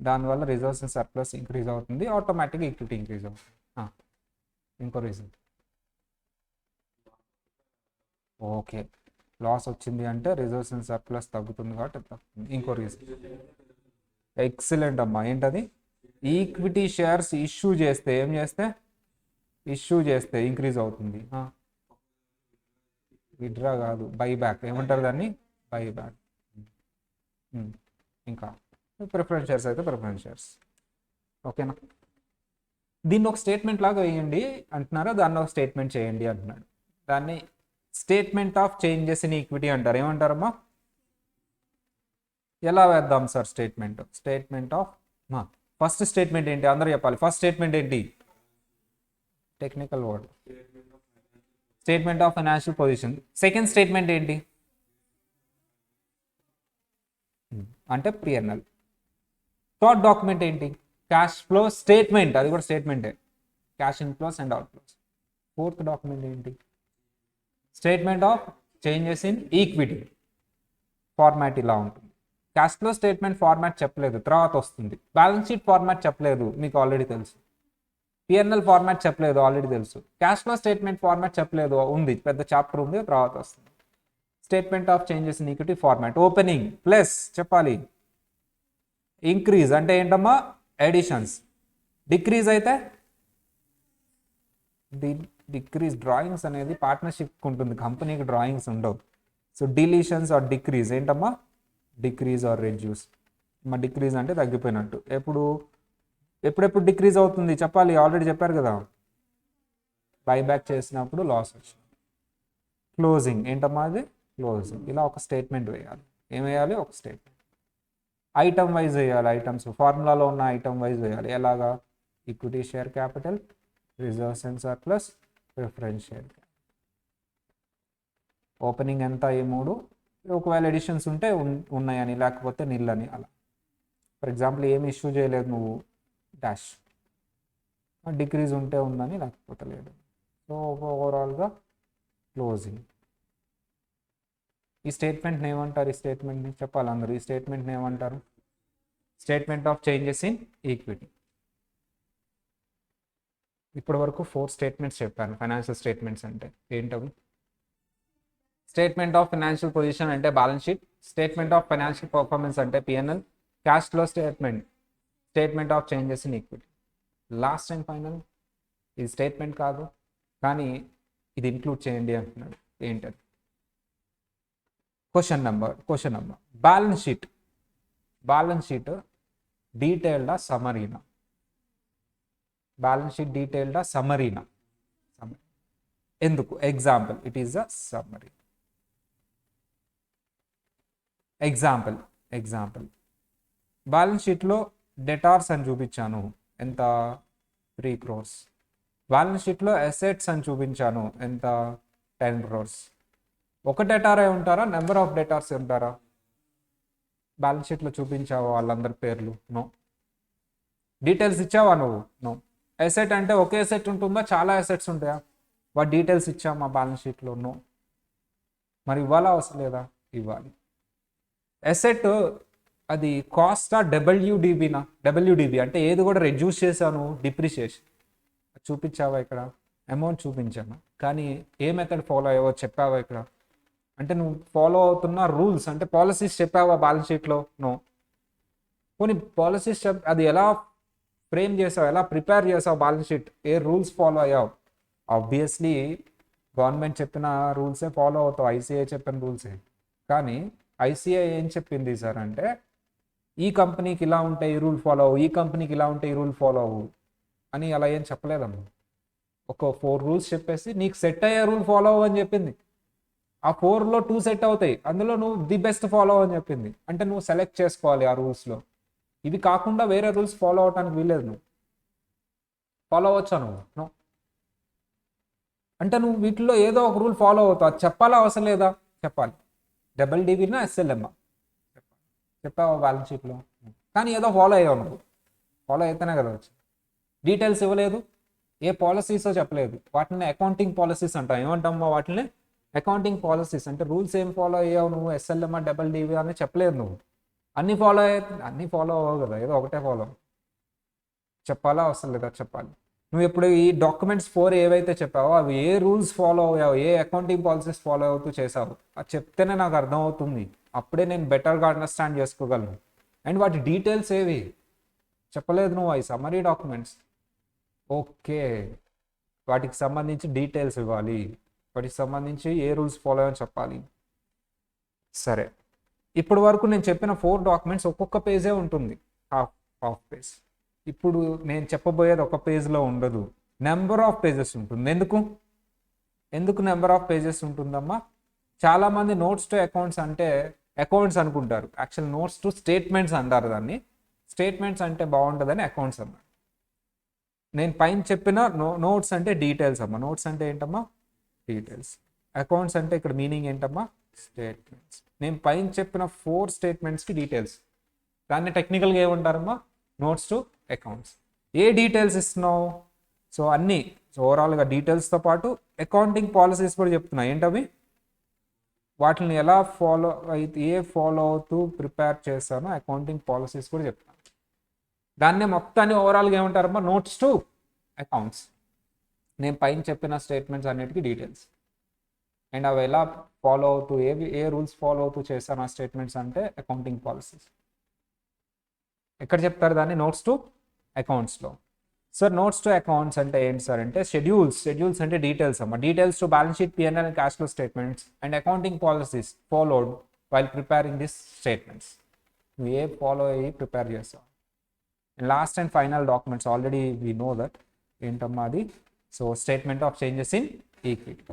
దానివల్ల రిజర్వ్స్ అండ్ సర్ప్లస్ ఇంక్రీజ్ అవుతుంది, ఆటోమేటిక్గా ఈక్విటీ ఇంక్రీజ్ అవుతుంది. ఇంకో రీజన్, ఓకే, లాస్ వచ్చింది అంటే రిజర్వ్స్ అండ్ సర్ప్లస్ తగ్గుతుంది కాబట్టి తగ్గుతుంది. ఇంకో రీజన్, ఎక్సలెంట్ అమ్మా, ఏంటది? ఈక్విటీ షేర్స్ ఇష్యూ చేస్తే ఏం చేస్తే? ఇష్యూ చేస్తే ఇంక్రీజ్ అవుతుంది. విత్డ్రా కాదు, బై బ్యాక్. ఏమంటారు దాన్ని? Buy back. ఇంకా ప్రిఫరెన్స్ షేర్స్ అయితే ప్రిఫరెన్స్ షేర్స్. ఓకేనా? దీన్ని ఒక స్టేట్మెంట్ లాగా వేయండి అంటున్నారా, దాన్ని ఒక స్టేట్మెంట్ చేయండి అంటున్నాడు. దాన్ని statement of changes in equity అంటారు. ఏమంటారమ్మా? ఎలా వేద్దాం sir statement of first statement ఏంటి అందరూ చెప్పాలి. ఫస్ట్ స్టేట్మెంట్ ఏంటి? Technical word statement of financial position. Second statement ఏంటి అంటే పిఎన్ఎల్. థర్డ్ డాక్యుమెంట్ ఏంటి? క్యాష్ ఫ్లో స్టేట్మెంట్, అది కూడా స్టేట్మెంటే, cash inflows and outflows. Fourth document ఏంటి? Statement of changes in equity. Format ఇలా ఉంటుంది. క్యాష్ ఫ్లో స్టేట్మెంట్ ఫార్మాట్ చెప్పలేదు, తర్వాత వస్తుంది. బ్యాలెన్స్ షీట్ ఫార్మాట్ చెప్పలేదు, మీకు ఆల్రెడీ తెలుసు. పిఎన్ఎల్ ఫార్మాట్ చెప్పలేదు, ఆల్రెడీ తెలుసు. క్యాష్ ఫ్లో స్టేట్మెంట్ ఫార్మాట్ చెప్పలేదు, ఉంది, పెద్ద చాప్టర్ ఉంది, తర్వాత వస్తుంది. Statement of changes in equity format. Opening plus చెప్పాలి. ఇంక్రీజ్ అంటే ఏంటమ్మా? ఎడిషన్స్. డిక్రీజ్ అయితే డిక్రీజ్. డ్రాయింగ్స్ అనేది పార్ట్నర్షిప్ ఉంటుంది, కంపెనీకి డ్రాయింగ్స్ ఉండవు. సో డిలీషన్స్ ఆర్ డిక్రీజ్ ఏంటమ్మా? Decrease or reduce. మా డిక్రీజ్ అంటే తగ్గిపోయినట్టు. ఎప్పుడెప్పుడు డిక్రీజ్ అవుతుంది చెప్పాలి, ఆల్రెడీ చెప్పారు కదా. బైబ్యాక్ చేసినప్పుడు లాస్ వచ్చింది. క్లోజింగ్ ఏంటమ్మా? అది క్లోజింగ్. ఇలా ఒక స్టేట్మెంట్ వేయాలి. ఏం వేయాలి? ఒక స్టేట్మెంట్. ఐటమ్ వైజ్ వేయాలి. ఐటమ్స్ ఫార్ములాలో ఉన్న ఐటమ్ వైజ్ వేయాలి. ఎలాగా? Equity share capital, reserves and surplus, preference share. Opening ఎంత? ఈ మూడు. ఒకవేళ ఎడిషన్స్ ఉంటే ఉన్నాయని, లేకపోతే నిల్ అలా. ఫర్ ఎగ్జాంపుల్ ఏమి ఇష్యూ చేయలేదు నువ్వు, డాష్. డిక్రీజ్ ఉంటే ఉందని, లేకపోతే లేదు. సో ఓవరాల్గా క్లోజింగ్. ఈ స్టేట్మెంట్ని ఏమంటారు? ఈ స్టేట్మెంట్ని చెప్పాలి అందరూ. ఈ స్టేట్మెంట్ని ఏమంటారు? Statement of changes in equity. ఇప్పటి వరకు 4 స్టేట్మెంట్స్ చెప్పాను. ఫైనాన్షియల్ స్టేట్మెంట్స్ అంటే ఏంటవి? స్టేట్మెంట్ ఆఫ్ ఫైనాన్షియల్ పొజిషన్ అంటే balance sheet. Statement of financial performance అంటే PNL. Cash flow statement, statement of changes in equity. Last and final, ఇది స్టేట్మెంట్ కాదు కానీ ఇది ఇంక్లూడ్ చేయండి అంటున్నాడు. ఏంటది? క్వశ్చన్ నెంబర్ బ్యాలెన్స్ షీట్ డీటెయిల్డా సమరీనా? బ్యాలెన్స్ షీట్ డీటెయిల్డా సమరీనా? ఎందుకు? Example, it is a summary. Example balance షీట్లో డెటార్స్ అని చూపించాను, ఎంత? 3 crores. బ్యాలెన్స్ షీట్లో అసెట్స్ అని చూపించాను, ఎంత? 10 crores. ఒక డెటారే ఉంటారా? నెంబర్ ఆఫ్ డెటార్స్ ఉంటారా? బ్యాలెన్స్ షీట్లో చూపించావా వాళ్ళందరి పేర్లు? నో. డీటెయిల్స్ ఇచ్చావా నువ్వు? నో. అసెట్ అంటే ఒకే అసెట్ ఉంటుందా? చాలా అసెట్స్ ఉంటాయా? వాటి డీటెయిల్స్ ఇచ్చామా బ్యాలెన్స్ షీట్లో? నో. మరి ఇవ్వాలా అవసరం లేదా? ఇవ్వాలి. అసెట్ అది కాస్టా డబ్ల్యూడిబినా? డబ్ల్యూడిబి అంటే ఏది కూడా రెడ్యూస్ చేశాను, డిప్రిషియేషన్. చూపించావా ఇక్కడ? అమౌంట్ చూపించాను, కానీ ఏ మెథడ్ ఫాలో అయ్యావో చెప్పావా ఇక్కడ? అంటే నువ్వు ఫాలో అవుతున్న రూల్స్ అంటే పాలసీస్ చెప్పావా బ్యాలెన్స్ షీట్లో? నో. కొన్ని పాలసీస్ అది ఎలా ఫ్రేమ్ చేసావు, ఎలా ప్రిపేర్ చేసావు బ్యాలెన్స్ షీట్, ఏ రూల్స్ ఫాలో అయ్యావు? ఆబ్వియస్లీ గవర్నమెంట్ చెప్పిన రూల్సే ఫాలో అవుతావు, ఐసీఐ చెప్పిన రూల్సే. కానీ ఐసీఐ ఏం చెప్పింది సార్ అంటే, ఈ కంపెనీకి ఇలా ఉంటే ఈ రూల్ ఫాలో అవ్వు, ఈ కంపెనీకి ఇలా ఉంటే ఈ రూల్ ఫాలో అవ్వు అని అలా ఏం చెప్పలేదమ్మా. ఒక 4 రూల్స్ చెప్పేసి నీకు సెట్ అయ్యే రూల్ ఫాలో అవ్వు అని చెప్పింది. ఆ 4లో 2 సెట్ అవుతాయి, అందులో నువ్వు ది బెస్ట్ ఫాలో అని చెప్పింది. అంటే నువ్వు సెలెక్ట్ చేసుకోవాలి ఆ రూల్స్లో. ఇవి కాకుండా వేరే రూల్స్ ఫాలో అవడానికి వీల్లేదు. నువ్వు ఫాలో అవ్వచ్చా? నువ్వు అంటే నువ్వు వీటిలో ఏదో ఒక రూల్ ఫాలో అవుతావు, అది చెప్పాలా అవసరం లేదా? చెప్పాలి. డబ్ల్యూడిబినా ఎస్ఎల్ఎమ్మా? చెప్పావా బ్యాలెన్స్ షీట్లో? కానీ ఏదో ఫాలో అయ్యావు నువ్వు. ఫాలో అయితేనే కదా వచ్చి. డీటెయిల్స్ ఇవ్వలేదు, ఏ పాలసీసో చెప్పలేదు. వాటిని అకౌంటింగ్ పాలసీస్ అంటాం. ఏమంటామో వాటిని అకౌంటింగ్ పాలసీస్. అంటే రూల్స్ ఏం ఫాలో అయ్యావు నువ్వు? ఎస్ఎల్ఎమ్మా డబ్ల్యూడిబి అని చెప్పలేదు నువ్వు. అన్నీ ఫాలో అవ్వవు కదా, ఏదో ఒకటే ఫాలో. చెప్పాలా అవసరం లేదా? చెప్పాలి. నువ్వు ఇప్పుడు ఈ డాక్యుమెంట్స్ 4 ఏవైతే చెప్పావో అవి ఏ రూల్స్ ఫాలో అయ్యావు, ఏ అకౌంటింగ్ పాలసీస్ ఫాలో అవుతూ చేసావు, అది చెప్తేనే నాకు అర్థమవుతుంది. అప్పుడే నేను బెటర్గా అండర్స్టాండ్ చేసుకోగలను. అండ్ వాటి డీటెయిల్స్ ఏవి చెప్పలేదు నువ్వు. అవి సమ్మరీ డాక్యుమెంట్స్. ఓకే, వాటికి సంబంధించి డీటెయిల్స్ ఇవ్వాలి, వాటికి సంబంధించి ఏ రూల్స్ ఫాలో అయ్యని చెప్పాలి. సరే, ఇప్పుడు వరకు నేను చెప్పిన 4 డాక్యుమెంట్స్ ఒక్కొక్క పేజే ఉంటుంది, హాఫ్ పేజ్. ఇప్పుడు నేను చెప్పబోయేది ఒక పేజ్లో ఉండదు, నెంబర్ ఆఫ్ పేజెస్ ఉంటుంది. ఎందుకు నెంబర్ ఆఫ్ పేజెస్ ఉంటుందమ్మా? చాలామంది నోట్స్ టు అకౌంట్స్ అంటే అకౌంట్స్ అనుకుంటారు. యాక్చువల్ నోట్స్ టు స్టేట్మెంట్స్ అంటారు దాన్ని. స్టేట్మెంట్స్ అంటే బాగుంటుందని అకౌంట్స్ అన్నమాట. నేను పైన చెప్పిన నోట్స్ అంటే డీటెయిల్స్ అమ్మా. నోట్స్ అంటే ఏంటమ్మా? డీటెయిల్స్. అకౌంట్స్ అంటే ఇక్కడ మీనింగ్ ఏంటమ్మా? స్టేట్మెంట్స్. నేను పైన చెప్పిన 4 స్టేట్మెంట్స్కి డీటెయిల్స్. దాన్ని టెక్నికల్గా ఏమంటారమ్మా? Notes to accounts. ఏ డీటెయిల్స్ ఇస్తున్నావు? సో అన్నీ. సో ఓవరాల్గా డీటెయిల్స్తో పాటు అకౌంటింగ్ పాలసీస్ కూడా చెప్తున్నా. ఏంటవి? వాటిని ఎలా ఫాలో అవుతూ ప్రిపేర్ చేస్తానో అకౌంటింగ్ పాలసీస్ కూడా చెప్తాను. దాన్నే మొత్తాన్ని ఓవరాల్గా ఏమంటారమ్మా? Notes to accounts. నేను పైన చెప్పిన స్టేట్మెంట్స్ అన్నిటికీ డీటెయిల్స్. అండ్ అవి ఎలా ఫాలో అవుతూ ఏ రూల్స్ ఫాలో అవుతూ చేస్తాను ఆ స్టేట్మెంట్స్ అంటే అకౌంటింగ్ పాలసీస్. ఎక్కడ చెప్తారు దాన్ని? నోట్స్ టు అకౌంట్స్లో. సార్ నోట్స్ టు అకౌంట్స్ అంటే ఏంటి సార్ అంటే షెడ్యూల్స్ అంటే డీటెయిల్స్ అమ్మా. Details to balance sheet, P&L and cash flow statements and accounting policies followed while preparing this statements. నువ్వు ఏ ఫాలో అయ్యి ప్రిపేర్ చేస్తావు. And last and final documents already we know that ఏంటమ్మా అది. So statement of changes in equity.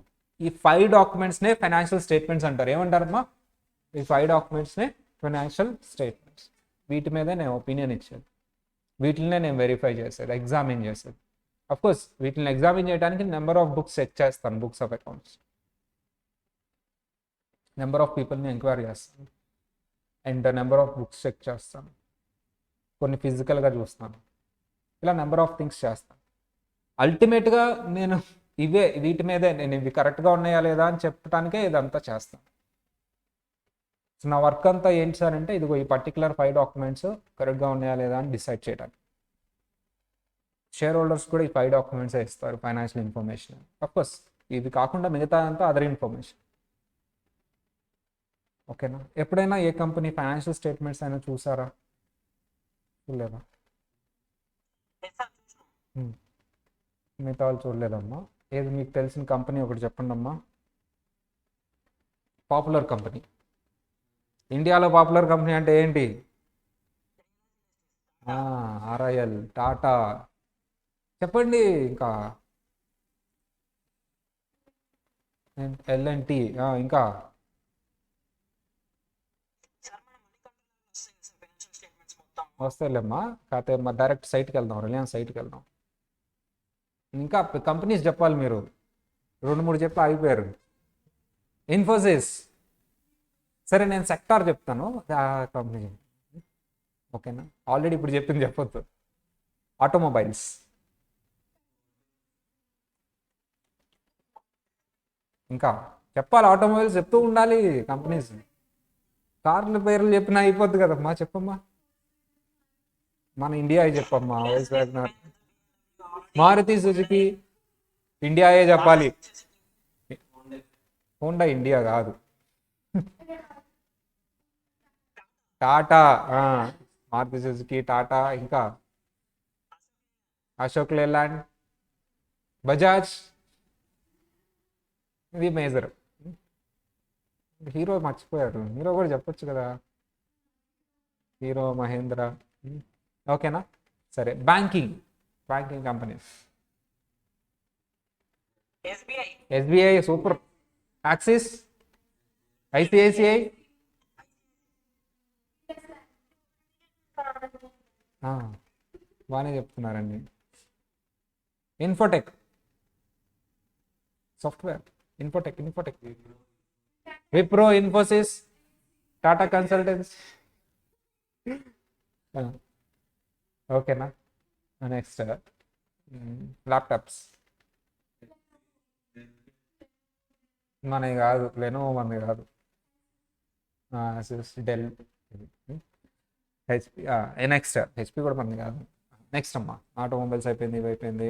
ఈ 5 డాక్యుమెంట్స్నే financial statements అంటారు. ఏమంటారమ్మా? ఈ 5 డాక్యుమెంట్స్నే financial statements. వీటి మీదే నేను ఒపీనియన్ ఇచ్చాను, వీటినే నేను వెరిఫై చేశాను, ఎగ్జామిన్ చేశాను. అఫ్కోర్స్ వీటిని ఎగ్జామిన్ చేయడానికి నెంబర్ ఆఫ్ బుక్స్ చెక్ చేస్తాను, books of accounts. Number of పీపుల్ని ఎంక్వైరీ చేస్తాను and number of books check చేస్తాను, కొన్ని ఫిజికల్గా చూస్తాను. ఇలా నెంబర్ ఆఫ్ థింగ్స్ చేస్తాను. అల్టిమేట్గా నేను వీటి మీదే నేను ఇవి కరెక్ట్గా ఉన్నాయా లేదా అని చెప్పడానికే ఇదంతా చేస్తాను. సో నా వర్క్ అంతా ఏంటి సార్ అంటే ఇదిగో ఈ పర్టికులర్ 5 డాక్యుమెంట్స్ కరెక్ట్గా ఉన్నాయా లేదా అని డిసైడ్ చేయడానికి. షేర్ హోల్డర్స్ కూడా ఈ 5 డాక్యుమెంట్సే ఇస్తారు, ఫైనాన్షియల్ ఇన్ఫర్మేషన్. అఫ్కోర్స్ ఇది కాకుండా మిగతా అంతా అదర్ ఇన్ఫర్మేషన్. ఓకేనా? ఎప్పుడైనా ఏ కంపెనీ ఫైనాన్షియల్ స్టేట్మెంట్స్ అయినా చూసారా? చూడలేదా? మిగతా వాళ్ళు చూడలేదమ్మా. ఏది మీకు తెలిసిన కంపెనీ ఒకటి చెప్పండి అమ్మా. Popular company. ఇండియాలో పాపులర్ కంపెనీ అంటే ఏంటి? RIL, టాటా. చెప్పండి. ఇంకా L&T. ఇంకా వస్తాయిలేమ్మా. కాకపోతే డైరెక్ట్ సైట్కి వెళ్దాం, రిలయన్స్ సైట్కి వెళ్దాం. ఇంకా కంపెనీస్ చెప్పాలి మీరు. 2-3 చెప్పి ఆగిపోయారు. ఇన్ఫోసిస్. సరే నేను సెక్టార్ చెప్తాను, కంపెనీ. ఓకేనా? ఆల్రెడీ ఇప్పుడు చెప్పింది చెప్పొద్దు. ఆటోమొబైల్స్. ఇంకా చెప్పాలి, ఆటోమొబైల్స్ చెప్తూ ఉండాలి కంపెనీస్. కార్ల పేర్లు చెప్పినా అయిపోద్ది కదమ్మా. చెప్పమ్మా. మన ఇండియా చెప్పమ్మా. వైస్ వ్యాగనర్, మారుతి సుజుకి. ఇండియాయే చెప్పాలి. హోండా ఇండియా కాదు. టాటా. మారుతి సుజుకి, టాటా. ఇంకా అశోక్ లేలాండ్, బజాజ్. ఇది మేజర్. హీరో మర్చిపోయారు. హీరో కూడా చెప్పొచ్చు కదా. హీరో, మహేంద్ర. ఓకేనా? సరే. Banking companies. SBI super. Axis, ICICI. బాగానే చెప్తున్నారండి. Infotech software. Infotech. Wipro, Infosys, Tata consultancy. ఓకేనా? Next laptops. మనది కాదు, లెనోవో మనది కాదు. Del, HP. నెక్స్ట్ HP కూడా మనది కాదు. నెక్స్ట్ అమ్మా ఆటోమొబైల్స్ అయిపోయింది, ఇవి అయిపోయింది.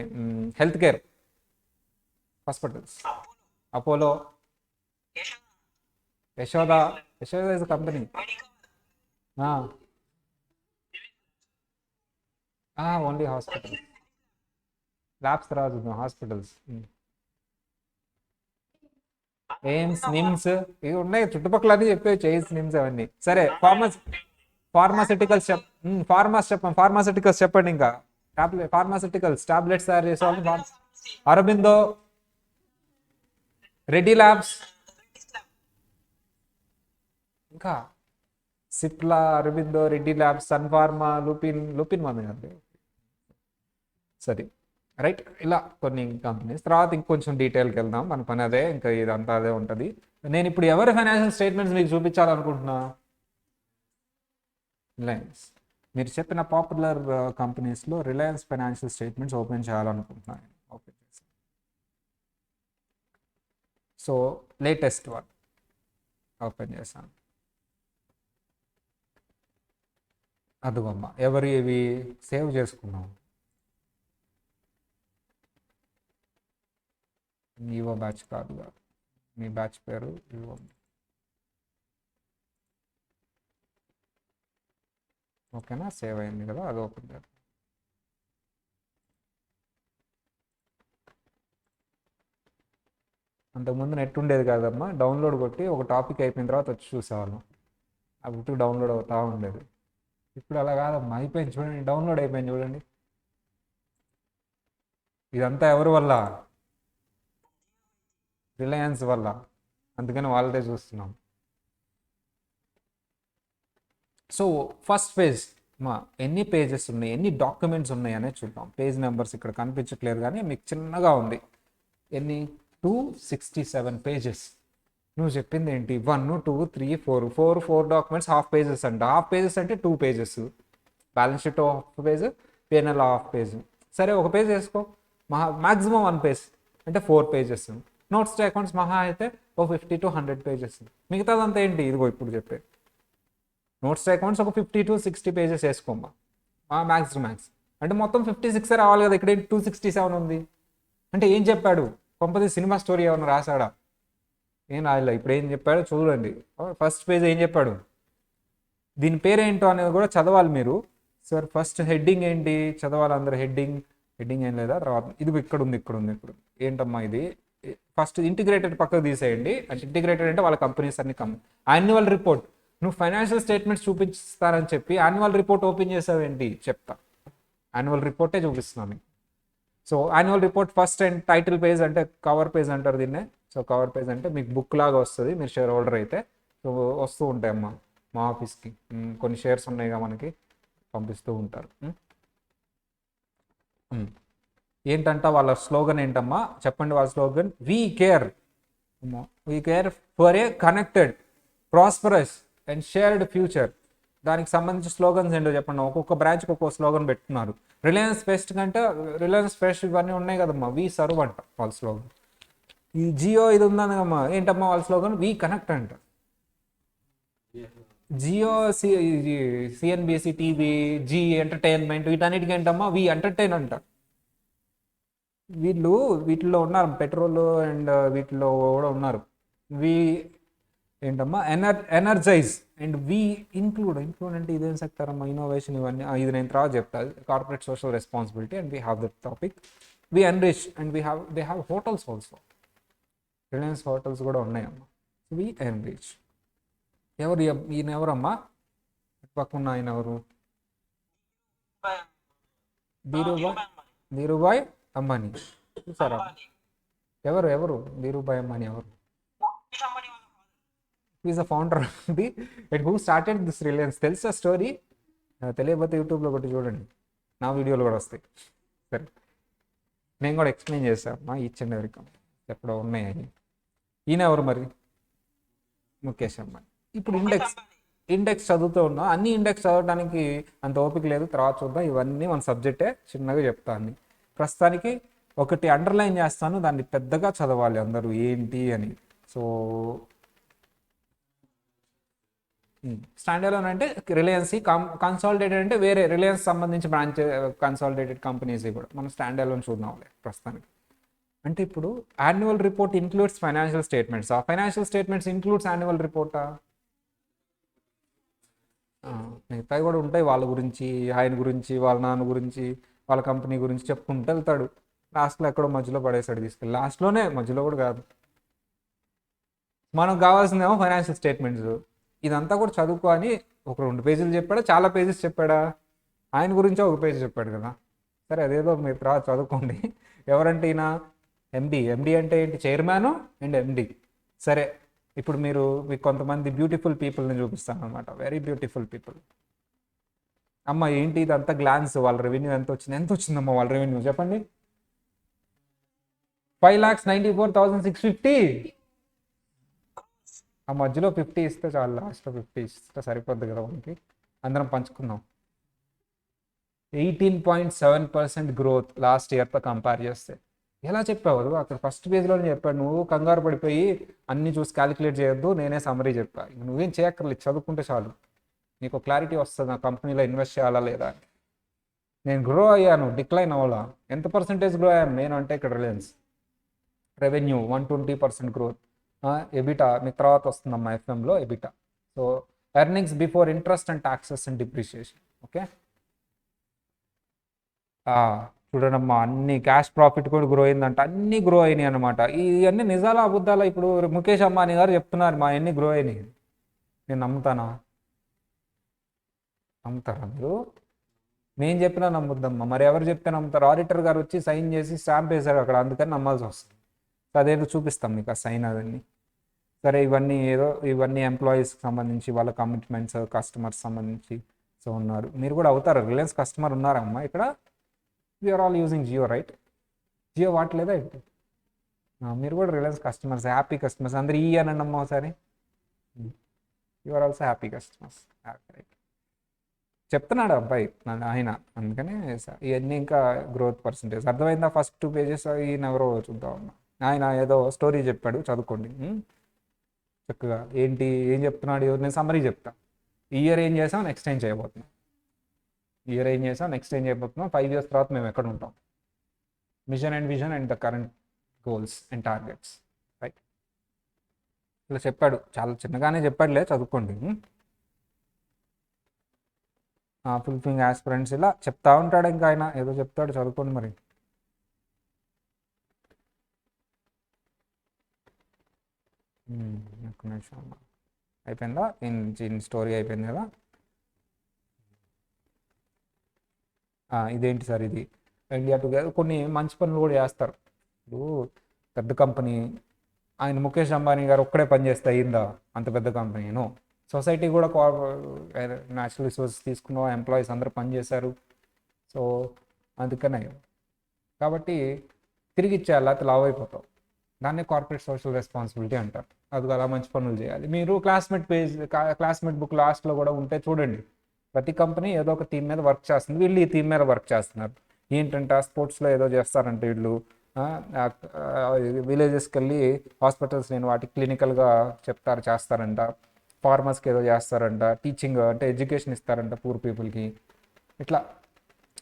Health care, hospitals. Apollo, Yashoda is company. Only hospitals. Labs తర్వాత చూద్దాం. హాస్పిటల్స్. ఎయిమ్స్, నిమ్స్. ఇవి ఉన్నాయి చుట్టుపక్కల అన్నీ చెప్పేవి. ఎయిమ్స్, నిమ్స్ అవన్నీ. సరే. ఫార్మాసిటికల్స్ ఫార్మాసిటికల్స్ చెప్పండి. ఇంకా ఫార్మాసిటికల్స్ టాబ్లెట్స్ తయారు చేసే వాళ్ళు. అరబిందో, రెడ్డి ల్యాబ్స్. ఇంకా సిప్లా, అరబిందో, రెడ్డి ల్యాబ్స్, సన్ ఫార్మా, లూపిన్ మంది కాదు. సరే రైట్, ఇలా కొన్ని కంపెనీస్. తర్వాత ఇంకొంచెం డీటెయిల్కి వెళ్దాం, మన పని అదే, ఇంకా ఇదంతా అదే ఉంటుంది. నేను ఇప్పుడు ఎవరి ఫైనాన్షియల్ స్టేట్మెంట్స్ మీకు చూపించాలనుకుంటున్నా? రిలయన్స్. మీరు చెప్పిన పాపులర్ కంపెనీస్లో రిలయన్స్ ఫైనాన్షియల్ స్టేట్మెంట్స్ ఓపెన్ చేయాలనుకుంటున్నాను. ఓపెన్ చేస్తాను. సో లేటెస్ట్ వన్ ఓపెన్ చేశాను. అదిగోమ్మ, ఎవరు ఇవి సేవ్ చేసుకున్నాం. ఈవో బ్యాచ్ కాదుగా, మీ బ్యాచ్ పేరు ఈవో. ఓకేనా, సేవ్ అయింది కదా, అది ఓపెన్ చేద్దాం. అంతకుముందు నెట్ ఉండేది కాదమ్మా, డౌన్లోడ్ కొట్టి ఒక టాపిక్ అయిపోయిన తర్వాత వచ్చి చూసేవాళ్ళం. అప్పుడు డౌన్లోడ్ అవుతా ఉండేది. ఇప్పుడు అలా కాదమ్మా, అయిపోయింది చూడండి, డౌన్లోడ్ అయిపోయింది చూడండి. ఇదంతా ఎవరి వల్ల? రిలయన్స్ వల్ల. అందుకని వాళ్ళదే చూస్తున్నాం. సో ఫస్ట్ పేజ్ మా ఎన్ని పేజెస్ ఉన్నాయి, ఎన్ని డాక్యుమెంట్స్ ఉన్నాయి అనేది చూద్దాం. పేజ్ నెంబర్స్ ఇక్కడ కనిపించట్లేదు కానీ మీకు చిన్నగా ఉంది. ఎన్ని? 267 పేజెస్. నువ్వు చెప్పింది ఏంటి? 1 2 3 4 4 డాక్యుమెంట్స్, హాఫ్ పేజెస్ అంట. హాఫ్ పేజెస్ అంటే 2 pages. Balance sheet half page, PNL half page. సరే ఒక పేజ్ వేసుకో, మ్యాక్సిమం 1 పేజ్ అంటే 4 పేజెస్. నోట్స్ టు అకౌంట్స్ మహా అయితే 50 to 100 పేజెస్. మిగతాదంతా ఏంటి? ఇదిగో ఇప్పుడు చెప్పే నోట్స్ టు అకౌంట్స్ ఒక 50 to 60 పేజెస్ వేసుకోమ్మా, మ్యాక్స్ అంటే మొత్తం 56 రావాలి కదా. ఇక్కడ 267 ఉంది అంటే ఏం చెప్పాడు? కొంపది సినిమా స్టోరీ ఏమన్నా రాశాడా? ఏం రాయలే. ఇప్పుడు ఏం చెప్పాడో చూడండి. ఫస్ట్ పేజ్ ఏం చెప్పాడు, దీని పేరేంటో అనేది కూడా చదవాలి మీరు. సార్ ఫస్ట్ హెడ్డింగ్ ఏంటి చదవాలి అందరు. హెడ్డింగ్ ఏం లేదా? తర్వాత ఇది ఇక్కడ ఉంది. ఏంటమ్మా ఇది? ఫస్ట్ ఇంటిగ్రేటెడ్ పక్కకు తీసేయండి. అంటే ఇంటిగ్రేటెడ్ అంటే వాళ్ళ కంపెనీస్ అన్ని యాన్యువల్ రిపోర్ట్. నువ్వు ఫైనాన్షియల్ స్టేట్మెంట్స్ చూపిస్తారని చెప్పి యాన్యువల్ రిపోర్ట్ ఓపెన్ చేసావేంటి? చెప్తా. యాన్యువల్ రిపోర్టే చూపిస్తున్నాను. So annual report first and title page అంటే కవర్ పేజ్ అంటారు దీన్నే. సో కవర్ పేజ్ అంటే మీకు బుక్ లాగా వస్తుంది, మీరు షేర్ హోల్డర్ అయితే. సో వస్తూ ఉంటాయమ్మా మా ఆఫీస్కి, కొన్ని షేర్స్ ఉన్నాయిగా మనకి, పంపిస్తూ ఉంటారు. ఏంటంట వాళ్ళ స్లోగన్ ఏంటమ్మా? చెప్పండి వాళ్ళ slogan. We care for a connected, prosperous and shared future. దానికి సంబంధించి స్లోగన్స్ ఏంటో చెప్పండి. ఒక్కొక్క బ్రాంచ్కి ఒక్కొక్క స్లోగన్ పెట్టుకున్నారు. రిలయన్స్ ఫెస్ట్ కంటే రిలయన్స్ ఫెస్ట్ ఇవన్నీ ఉన్నాయి కదమ్మా, వి సర్వ్ అంట వాళ్ళ స్లోగన్. ఈ జియో ఇది ఉందమ్మా, ఏంటమ్మా వాళ్ళ స్లోగన్? వి కనెక్ట్ అంట. Jio CNBC TV, Zee entertainment, వీటన్నిటికి ఏంటమ్మా? వి ఎంటర్టైన్ అంట. వీటిలో ఉన్నారు, పెట్రోల్ అండ్ వీటిలో కూడా ఉన్నారు. వి ఏంటమ్మా? ఎనర్జైజ్ అండ్ వి ఇంక్లూడ్ అంటే ఇదేం సెక్టర్ అమ్మా? ఇన్నోవేషన్, ఇవన్నీ ఇది నేను తర్వాత చెప్తాను. Corporate social responsibility and we have that topic. We enrich and they have hotels also. Reliance hotels కూడా ఉన్నాయమ్మా. We enrich. ఈయన ఎవరమ్మా? పక్కన ఆయన ఎవరు? ధీరుభాయ్ అంబానీ. చూసారా? ఎవరు ధీరుభాయ్ అంబానీ? ఎవరు? Is the founder and who started this Reliance. తెలుసా స్టోరీ? తెలియకపోతే యూట్యూబ్లో కొట్టి చూడండి, నా వీడియోలు కూడా వస్తాయి. సరే, నేను కూడా ఎక్స్ప్లెయిన్ చేశాను మా ఈచ్ అండ్ ఎవరీ కంపెనీ ఎప్పుడో ఉన్నాయని. ఈయన ఎవరు మరి? ముఖేష్ అంబానీ. ఇప్పుడు ఇండెక్స్ చదువుతూ ఉన్నా, అన్ని ఇండెక్స్ చదవడానికి అంత ఓపిక లేదు, తర్వాత చూద్దాం. ఇవన్నీ మన సబ్జెక్టే, చిన్నగా చెప్తాను. ప్రస్తుతానికి ఒకటి అండర్లైన్ చేస్తాను, దాన్ని పెద్దగా చదవాలి అందరూ ఏంటి అని. సో స్టాండ్ అలోన్ అంటే రిలయన్స్, కన్సాలిడేటెడ్ అంటే వేరే రిలయన్స్ సంబంధించి బ్రాంచ్ కన్సాలిడేటెడ్ కంపెనీస్ కూడా మనం స్టాండ్ అలోన్ చూద్దాం ప్రస్తుతానికి. అంటే ఇప్పుడు annual report includes financial statements. ఆ ఫైనాన్షియల్ స్టేట్మెంట్స్ ఇంక్లూడ్స్ యాన్యువల్ రిపోర్టా? మిగతావి కూడా ఉంటాయి, వాళ్ళ గురించి, ఆయన గురించి, వాళ్ళ నాన్న గురించి, వాళ్ళ కంపెనీ గురించి చెప్పుకుంటూ వెళ్తాడు. లాస్ట్లో ఎక్కడో మధ్యలో పడేసాడు తీసుకెళ్ళి. లాస్ట్లోనే, మధ్యలో కూడా కాదు. మనకు కావాల్సిందేమో ఫైనాన్షియల్ స్టేట్మెంట్స్. ఇదంతా కూడా చదువుకో అని ఒక 2 పేజీలు చెప్పాడా, చాలా పేజెస్ చెప్పాడా? ఆయన గురించే ఒక పేజ్ చెప్పాడు కదా. సరే, అదేదో మీరు తర్వాత చదువుకోండి. ఎవరంటే ఈయన ఎండి అంటే ఏంటి? Chairman and MD. సరే, ఇప్పుడు మీకు కొంతమంది బ్యూటిఫుల్ పీపుల్ని చూపిస్తాను అనమాట, వెరీ బ్యూటిఫుల్ పీపుల్. అమ్మ ఏంటి ఇదంతా గ్లాన్స్, వాళ్ళ రెవెన్యూ ఎంత వచ్చిందమ్మా వాళ్ళ రెవెన్యూ చెప్పండి? 5,94,650. ఆ మధ్యలో 50 ఇస్తే చాలు, లాస్ట్లో 50 ఇస్తే సరిపోద్ది కదా మనకి, అందరం పంచుకుందాం. 18.7% గ్రోత్ లాస్ట్ ఇయర్తో కంపేర్ చేస్తే. ఎలా చెప్పావు అక్కడ ఫస్ట్ పేజ్లోనే చెప్పాడు, నువ్వు కంగారు పడిపోయి అన్ని చూసి క్యాలిక్యులేట్ చేయొద్దు, నేనే సమ్మరీ చెప్పా. నువ్వేం చేయక్కర్లేదు, చదువుకుంటే చాలు, నీకు క్లారిటీ వస్తుంది నా కంపెనీలో ఇన్వెస్ట్ చేయాలా లేదా. నేను గ్రో అయ్యాను, డిక్లైన్ అవ్వాలా. ఎంత పర్సెంటేజ్ గ్రో అయ్యాను నేను అంటే ఇక్కడ రిలయన్స్ రెవెన్యూ 120% గ్రోత్. ఎబిటా మీకు తర్వాత వస్తుందమ్మా, ఎఫ్ఎంలో EBITDA. So earnings before interest and taxes and depreciation. Okay, చూడండమ్మా అన్ని క్యాష్ ప్రాఫిట్ కూడా గ్రో అయిందంట, అన్నీ గ్రో అయినాయి అనమాట. ఇవన్నీ నిజాలా అబద్ధాలా? ఇప్పుడు ముఖేష్ అంబానీ గారు చెప్తున్నారు మా అన్నీ గ్రో అయినాయి, నేను నమ్ముతానా? నమ్ముతారా మీరు? నేను చెప్పినా నమ్ముద్దమ్మా, మరి ఎవరు చెప్తే నమ్ముతారు? ఆడిటర్ గారు వచ్చి సైన్ చేసి స్టాంప్ వేశారు అక్కడ, అందుకని నమ్మాల్సి వస్తుంది. అదేదో చూపిస్తాం మీకు ఆ సైన్ అవన్నీ. సరే, ఇవన్నీ ఎంప్లాయీస్కి సంబంధించి వాళ్ళ కమిట్మెంట్స్, కస్టమర్స్ సంబంధించి సో ఉన్నారు. మీరు కూడా అవుతారు రిలయన్స్ కస్టమర్ ఉన్నారమ్మా ఇక్కడ. We are all using Jio, right? Jio వాడలేదా ఇప్పుడు? మీరు కూడా రిలయన్స్ కస్టమర్స్, హ్యాపీ కస్టమర్స్ అందరు ఈ అని అమ్మా ఒకసారి. You're also happy customers, right? చెప్తున్నాడు అబ్బాయి ఆయన, అందుకనే ఇవన్నీ ఇంకా గ్రోత్ పర్సంటేజ్ అర్థమైందా? ఫస్ట్ 2 పేజెస్ ఈయన ఎవరో చూద్దాం, ఆయన ఏదో స్టోరీ చెప్పాడు, చదువుకోండి చక్కగా. ఏం చెప్తున్నాడు? నేను సమ్మరీ చెప్తా. ఈ ఇయర్ ఏం చేసాం, నెక్స్ట్ ఏం చేయబోతున్నాం, 5 years తర్వాత మేము ఎక్కడ ఉంటాం, mission and the current goals and targets, right? ఇలా చెప్పాడు, చాలా చిన్నగానే చెప్పాడులే, చదువుకోండి. ఫుల్ఫింగ్ యాస్పిరెంట్స్ ఇలా చెప్తా ఉంటాడు, ఇంకా ఆయన ఏదో చెప్తాడు, చదువుకోండి మరి. ఒక్క నిమిషం అయిపోయిందా? స్టోరీ అయిపోయింది కదా. ఇదేంటి సార్ ఇది? ఇండియా టుగెదర్ కొన్ని మంచి పనులు కూడా చేస్తారు. ఇప్పుడు పెద్ద కంపెనీ, ఆయన ముఖేష్ అంబానీ గారు ఒక్కడే పనిచేస్తే అయిందా అంత పెద్ద కంపెనీను? సొసైటీ కూడా న్యాచురల్ రిసోర్సెస్ తీసుకున్న ఎంప్లాయీస్ అందరూ పనిచేశారు. సో అందుకనే, కాబట్టి తిరిగి ఇచ్చేయాలి, అయితే లావ్ అయిపోతాం. దాన్నే కార్పొరేట్ సోషల్ రెస్పాన్సిబిలిటీ అంటారు. అది అలా మంచి పనులు చేయాలి. మీరు క్లాస్మేట్ బుక్ లాస్ట్లో కూడా ఉంటే చూడండి, ప్రతి కంపెనీ ఏదో ఒక థీమ్ మీద వర్క్ చేస్తుంది, వీళ్ళు ఈ థీమ్ మీద వర్క్ చేస్తున్నారు. ఏంటంటే స్పోర్ట్స్లో ఏదో చేస్తారంటే వీళ్ళు, విలేజెస్కి వెళ్ళి హాస్పిటల్స్ నేను వాటికి క్లినికల్గా చేస్తారంట. ఫార్మర్స్కి ఏదో చేస్తారంట, టీచింగ్ అంటే ఎడ్యుకేషన్ ఇస్తారంట పూర్ పీపుల్కి, ఇట్లా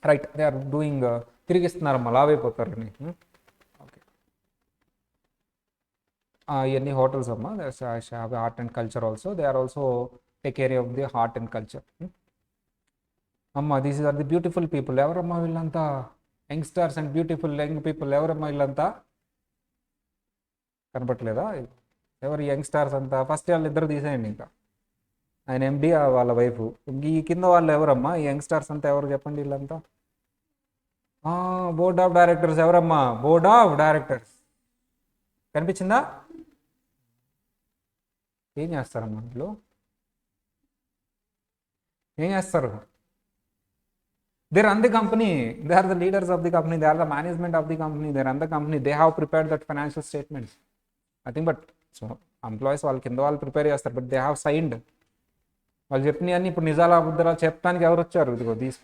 రైట్. దే ఆర్ డూయింగ్, తిరిగిస్తున్నారమ్మా, లావ్ అయిపోతారని. ఓకే, ఇవన్నీ హోటల్స్ అమ్మా, art and culture also, they are also take care of the art and culture. అమ్మా these are the beautiful people. ఎవరమ్మా వీళ్ళంతా? Youngsters and beautiful young people. ఎవరమ్మా వీళ్ళంతా? కనపట్లేదా? ఎవరు యంగ్స్టార్స్ అంతా? ఫస్ట్ వాళ్ళు ఇద్దరు తీసేయండి, ఇంకా ఆయన ఎండి వాళ్ళ వైఫ్. ఈ కింద వాళ్ళు ఎవరమ్మా? ఈ యంగ్స్టార్స్ అంతా ఎవరు చెప్పండి? వీళ్ళంతా బోర్డ్ ఆఫ్ డైరెక్టర్స్. ఎవరమ్మా బోర్డ్ ఆఫ్ డైరెక్టర్స్? కనిపించిందా? ఏం చేస్తారమ్మా ఇంట్లో? ఏం చేస్తారు? They run the company, they are the leaders of the company, they are the management of the company, they run the company, they have prepared that financial statements. Nothing but so employees వాళ్ళ కింద వాళ్ళు prepare చేస్తారు, but they have signed. వాళ్ళు చెప్పినవి అన్నీ ఇప్పుడు నిజాలు అబద్ధాలు చెప్పడానికి ఎవరు వచ్చారు? ఇదిగో these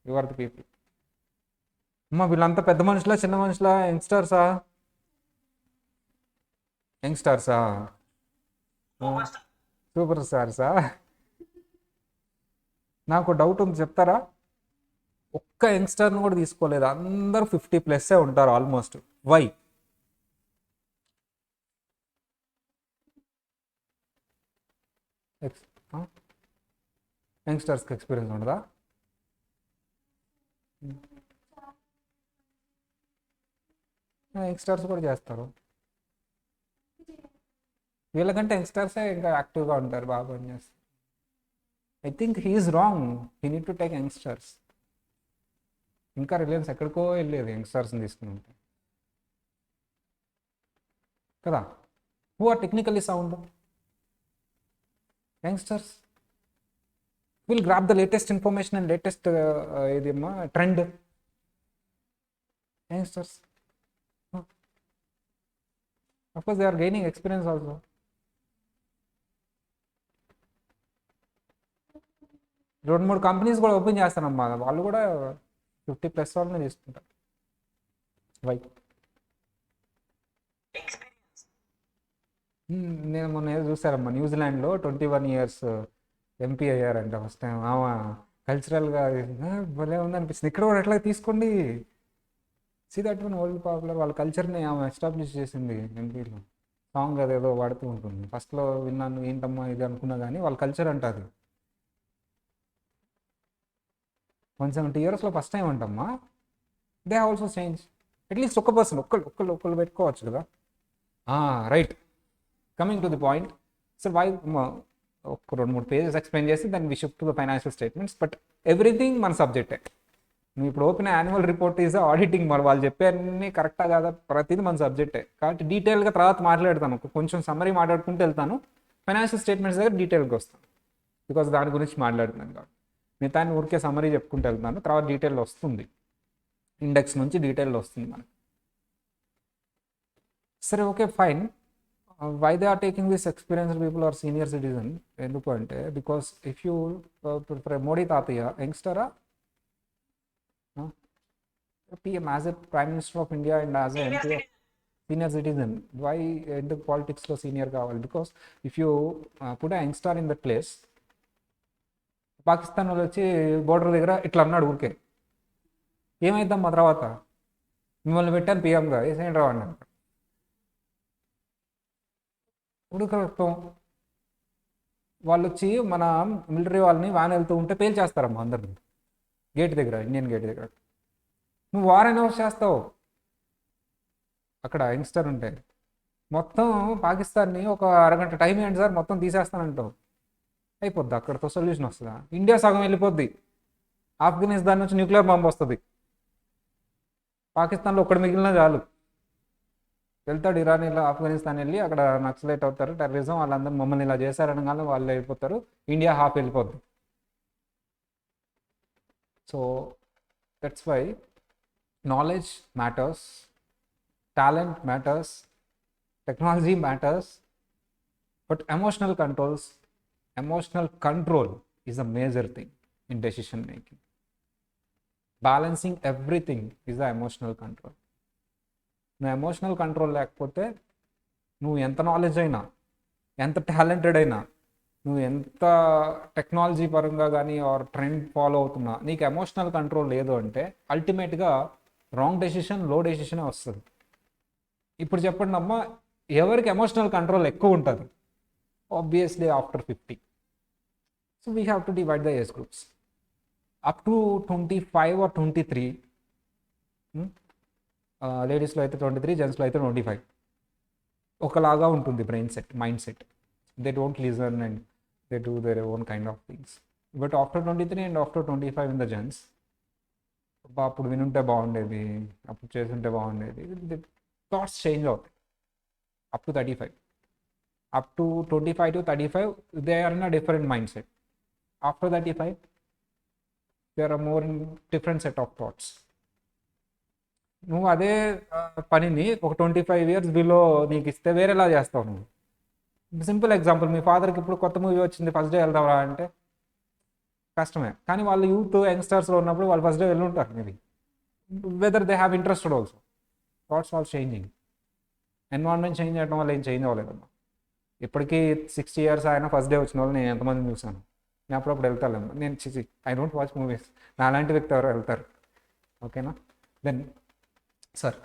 you are the people. అమ్మ వీళ్ళంతా పెద్ద మనుషులా చిన్న మనుషులా? యంగ్స్టర్సా? సూపర్ స్టార్సా? నాకు డౌట్ ఉంది, చెప్తారా? ఒక్క యంగ్స్టర్ని కూడా తీసుకోలేదు, అందరూ 50+ ఉంటారు ఆల్మోస్ట్. వై? యంగ్స్టర్స్కి ఎక్స్పీరియన్స్ ఉండదా? యంగ్స్టర్స్ కూడా చేస్తారు, వీళ్ళకంటే యంగ్స్టర్సే ఇంకా యాక్టివ్గా ఉంటారు, బాగా పనిచేస్తారు. I think he is wrong, he need to take youngsters. ఇంకా రిలయన్స్ ఎక్కడికో వెళ్ళేది యంగ్స్టర్స్ని తీసుకుని ఉంటే కదా. Who are technically sound? Youngsters will grab the latest information and latest ఇదేమో trend. Youngsters of course they are gaining experience also. రెండు మూడు కంపెనీస్ కూడా ఓపెన్ చేస్తానమ్మా, వాళ్ళు కూడా 50+ వాళ్ళని తీసుకుంటారు. వై? నేను మొన్న ఏదో చూసారమ్మా, న్యూజిలాండ్లో 21 years ఎంపీ అయ్యారంట ఫస్ట్ టైం. ఆమె కల్చరల్గా భలే ఉంది అనిపిస్తుంది. ఇక్కడ కూడా ఎట్లా తీసుకోండి. See that one world popular, వాళ్ళ కల్చర్ని ఆమె ఎస్టాబ్లిష్ చేసింది ఎంపీలో. సాంగ్ అదేదో వాడుతూ ఉంటుంది, ఫస్ట్లో విన్నాను ఏంటమ్మా ఇది అనుకున్నా, కానీ వాళ్ళ కల్చర్ అంట అది. 170 yearsలో ఫస్ట్ టైం అంటమ్మా. They also change. అట్లీస్ట్ ఒక్క పర్సన్ ఒక్కళ్ళు పెట్టుకోవచ్చు కదా. Right, coming to the point. So why ఒక 2-3 pages ఎక్స్ప్లెయిన్ చేసి దాన్ని we shift to the financial statements. But everything మన సబ్జెక్టే. నువ్వు ఇప్పుడు open annual report is auditing, మరి వాళ్ళు చెప్పేవన్నీ కరెక్టా కాదా ప్రతిదీ మన సబ్జెక్టే. కాబట్టి డీటెయిల్గా తర్వాత మాట్లాడతాను, కొంచెం సమ్మరీ మాట్లాడుకుంటూ వెళ్తాను. ఫైనాన్షియల్ స్టేట్మెంట్స్ దగ్గర డీటెయిల్గా వస్తాను, బికాస్ దాని గురించి మాట్లాడుతున్నాను కాబట్టి. మిగతా ఊరికే సమ్మరీ చెప్పుకుంటూ వెళ్తాను, తర్వాత డీటెయిల్ వస్తుంది, ఇండెక్స్ నుంచి డీటెయిల్ వస్తుంది మనకి. సరే, okay, fine. Why they are taking this experienced people or senior citizen? ఎందుకు అంటే, బికాస్ ఇఫ్ యూ మోడీ తాతయ్య యంగ్స్టరా, PM as a prime minister of India and as a MP senior citizen. Why ఎందుకు పాలిటిక్స్లో సీనియర్ కావాలి? Because if you put a youngster in that place, Pakistan వాళ్ళు వచ్చి border దగ్గర ఇట్లా అన్నాడు ఊరికే, ఏమైద్దాం మా తర్వాత? మిమ్మల్ని పెట్టాను పిఎంగా, ఏసేంటి రావు అన్నాడు. ఉడకం వాళ్ళు వచ్చి మన మిలిటరీ వాళ్ళని వ్యాన్ వెళ్తూ ఉంటే పేల్చేస్తారమ్మా అందరిని గేట్ దగ్గర, ఇండియన్ గేట్ దగ్గర. నువ్వు వార్ అనౌన్స్ చేస్తావు అక్కడ యంగ్స్టర్ ఉంటే, మొత్తం పాకిస్తాన్ని ఒక అరగంట టైం ఏంటి సార్ మొత్తం తీసేస్తానంటావు, అయిపోద్ది, అక్కడితో సొల్యూషన్ వస్తుందా? ఇండియా సగం వెళ్ళిపోద్ది, ఆఫ్ఘనిస్తాన్ నుంచి న్యూక్లియర్ బాంబు వస్తుంది, పాకిస్తాన్లో ఒక్కడు మిగిలిన చాలు, వెళ్తాడు ఇరాన్ ఇలా ఆఫ్ఘనిస్తాన్ వెళ్ళి అక్కడ నక్సలైట్ అవుతారు, టెర్రరిజం, వాళ్ళందరూ మమ్మల్ని ఇలా చేశారనగానే వాళ్ళు వెళ్ళిపోతారు, ఇండియా హాఫ్ వెళ్ళిపోద్ది. So that's why knowledge matters, talent matters, technology matters, but emotional control is a major thing in decision making. Balancing everything is the emotional control. నువ్వు ఎమోషనల్ కంట్రోల్ లేకపోతే నువ్వు ఎంత నాలెడ్జ్ అయినా, ఎంత టాలెంటెడ్ అయినా, నువ్వు ఎంత టెక్నాలజీ పరంగా కానీ ఆర్ ట్రెండ్ ఫాలో అవుతున్నా, నీకు ఎమోషనల్ కంట్రోల్ లేదు అంటే అల్టిమేట్గా రాంగ్ డెసిషన్, లో డెసిషనే వస్తుంది. ఇప్పుడు చెప్పండి అమ్మా, ఎవరికి ఎమోషనల్ కంట్రోల్ ఎక్కువ ఉంటుంది? Obviously after 50. So we have to divide the age groups. Up to 25 or 23, లేడీస్లో అయితే 23, జెంట్స్లో అయితే 25. ఒకలాగా ఉంటుంది brain set, mind set. They don't listen and they do their own kind of things. But after 23 and after 25 in the gents, అప్పుడు వినుంటే బాగుండేది, అప్పుడు చేస్తుంటే బాగుండేది, థాట్స్ చేంజ్ అవుతాయి. Up to 35, up to 25 to 35, they are in a different mindset. After 35, there are more in different set of thoughts. నువ్వు అదే పనిని ఒక 25 years బిలో నీకు ఇస్తే వేరేలా చేస్తావు నువ్వు. సింపుల్ ఎగ్జాంపుల్, మీ ఫాదర్కి ఇప్పుడు కొత్త మూవీ వచ్చింది, ఫస్ట్ డే వెళ్దావరా అంటే కష్టమే. కానీ వాళ్ళు యూత్ యంగ్స్టర్స్లో ఉన్నప్పుడు వాళ్ళు ఫస్ట్ డే వెళ్ళి ఉంటారు. Maybe whether they have interested also. Thoughts all changing. Environment change చేయడం వల్ల ఏం చేంజ్ అవ్వలేదమ్మా. ఇప్పటికీ 60 years ఆయన ఫస్ట్ డే వచ్చిన వాళ్ళు నేను ఎంతమంది చూసాను. నేను అప్పుడప్పుడు వెళ్తాను, నేను ఐ డోంట్ వాచ్ మూవీస్, నా అలాంటి వ్యక్తి ఎవరో వెళ్తారు. ఓకేనా? Then sir,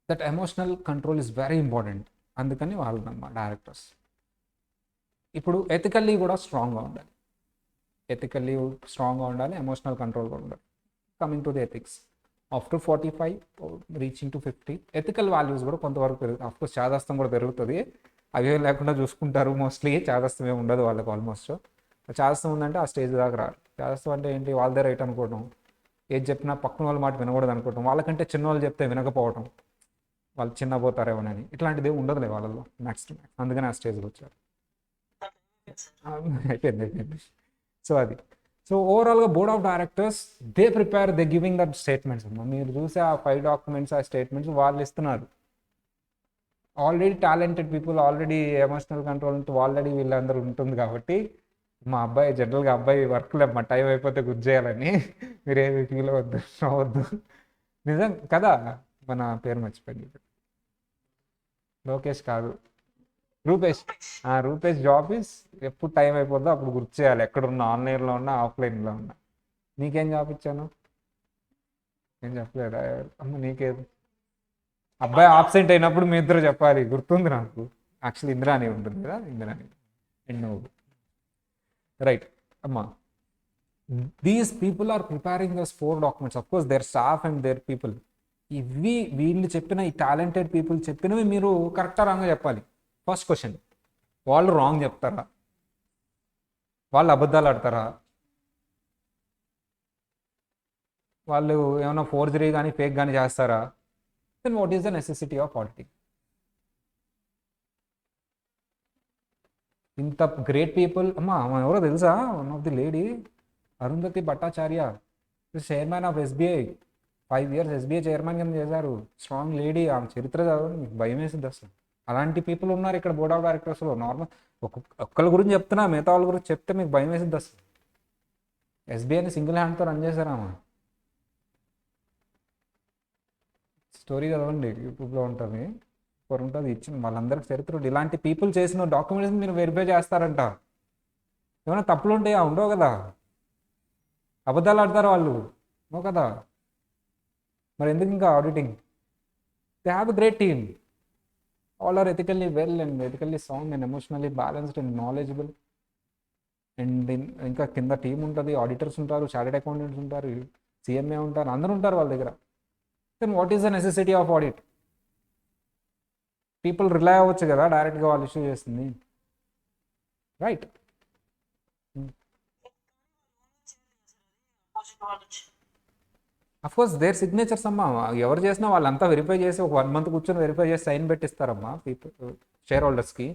that emotional control is very important. అందుకని వాళ్ళనమ్మా డైరెక్టర్స్. ఇప్పుడు ఎథికల్లీ కూడా స్ట్రాంగ్గా ఉండాలి, ఎమోషనల్ కంట్రోల్ కూడా ఉండాలి. Coming to the ethics, after 45 reaching to 50, ethical values కూడా కొంతవరకు పెరుగుతుంది. ఆఫ్కోర్స్ చాదస్తం కూడా పెరుగుతుంది, అవి లేకుండా చూసుకుంటారు మోస్ట్లీ. చాదస్తం ఏమి ఉండదు వాళ్ళకి. ఆల్మోస్ట్ చాదస్తం ఉందంటే ఆ స్టేజ్ దాకా రారు. చాదస్తం అంటే ఏంటి? వాళ్ళదే రైట్ అనుకోవడం, ఏది చెప్పినా పక్కన వాళ్ళ మాట వినకూడదు అనుకోవడం, వాళ్ళకంటే చిన్న వాళ్ళు చెప్తే వినకపోవడం, వాళ్ళు చిన్న పోతారేమోనని, ఇట్లాంటిది ఉండదులే వాళ్ళలో నెక్స్ట్. అందుకని ఆ స్టేజ్కి వచ్చారు. అయిపోయింది. సో అది. సో ఓవరాల్గా board of directors they giving that statements అమ్మా. మీరు చూసే ఆ 5 డాక్యుమెంట్స్, ఆ స్టేట్మెంట్స్ వాళ్ళు ఇస్తున్నారు. Already talented people, already emotional control already వీళ్ళందరూ ఉంటుంది కాబట్టి మా అబ్బాయి జనరల్గా అబ్బాయి వర్క్లో మా టైం అయిపోతే గుర్తు చేయాలని మీరేమి ఫీల్ అవ్వద్దు, రావద్దు. నిజం కదా. మన పేరు మర్చిపోయింది, లోకేష్ కాదు, రూపేష్. రూపేష్ జాబ్ ఇస్ ఎప్పుడు టైం అయిపోద్దో అప్పుడు గుర్తు చేయాలి, ఎక్కడున్నా, ఆన్లైన్లో ఉన్నా ఆఫ్లైన్లో ఉన్నా. నీకేం జాబ్ ఇచ్చాను? ఏం చెప్పలేదా? అమ్మ నీకేది? అబ్బాయి ఆబ్సెంట్ అయినప్పుడు మీ ఇద్దరు చెప్పాలి, గుర్తుంది నాకు. యాక్చువల్లీ ఇంద్రాని ఉంటుంది కదా, ఇంద్రాని అండ్ నువ్వు. రైట్ అమ్మా. These people are preparing these 4 documents. Of course their staff and their people. వీళ్ళు చెప్పిన, ఈ టాలెంటెడ్ పీపుల్ చెప్పినవి మీరు కరెక్టా రాంగ్గా చెప్పాలి. ఫస్ట్ క్వశ్చన్, వాళ్ళు రాంగ్ చెప్తారా? వాళ్ళు అబద్ధాలు ఆడతారా? వాళ్ళు ఏమైనా ఫోర్జరీ కానీ ఫేక్ కానీ చేస్తారా? Then what is the necessity of auditing? ఇంత గ్రేట్ పీపుల్ అమ్మా. ఎవరో తెలుసా? One of the lady Arundhati Bhattacharya, chairman of SBI, 5 years SBI chairman కింద చేశారు. Strong lady. ఆమె చరిత్ర చదవని మీకు భయం వేసింది అసలు. అలాంటి పీపుల్ ఉన్నారు ఇక్కడ బోర్డ్ ఆఫ్ డైరెక్టర్స్లో. నార్మల్ ఒక్కళ్ళ గురించి చెప్తున్నా, మిగతా వాళ్ళ గురించి చెప్తే మీకు భయం వేసింది అసలు. ఎస్బీఐని సింగిల్ హ్యాండ్తో రన్ చేశారు ఆమె. స్టోరీ చదవండి, యూట్యూబ్లో ఉంటుంది, సూపర్ ఉంటుంది. ఇచ్చింది వాళ్ళందరికీ చరిత్ర. ఇలాంటి పీపుల్ చేసిన డాక్యుమెంట్స్ మీరు వెరిఫై చేస్తారంట. ఏమైనా తప్పులు ఉంటాయా? ఉండవు కదా. అబద్ధాలు ఆడతారు వాళ్ళు, నో కదా. మరి ఎందుకు ఇంకా auditing? They have a great team. All are ethically well and ethically sound and emotionally balanced and knowledgeable. And ఇంకా కింద టీం ఉంటుంది, ఆడిటర్స్ ఉంటారు, చార్టెడ్ అకౌంటెంట్స్ ఉంటారు, సిఎంఏ ఉంటారు, అందరూ ఉంటారు వాళ్ళ దగ్గర. Then what is the necessity of audit? People rely అవ్వచ్చు కదా డైరెక్ట్గా వాళ్ళు ఇష్యూ చేస్తుంది, రైట్? అఫ్కోర్స్ దేర్ సిగ్నేచర్స్ అమ్మా. ఎవరు చేసినా వాళ్ళంతా వెరిఫై చేసి ఒక 1 month కూర్చొని వెరిఫై చేసి సైన్ పెట్టిస్తారమ్మా పీపుల్, షేర్ హోల్డర్స్కి.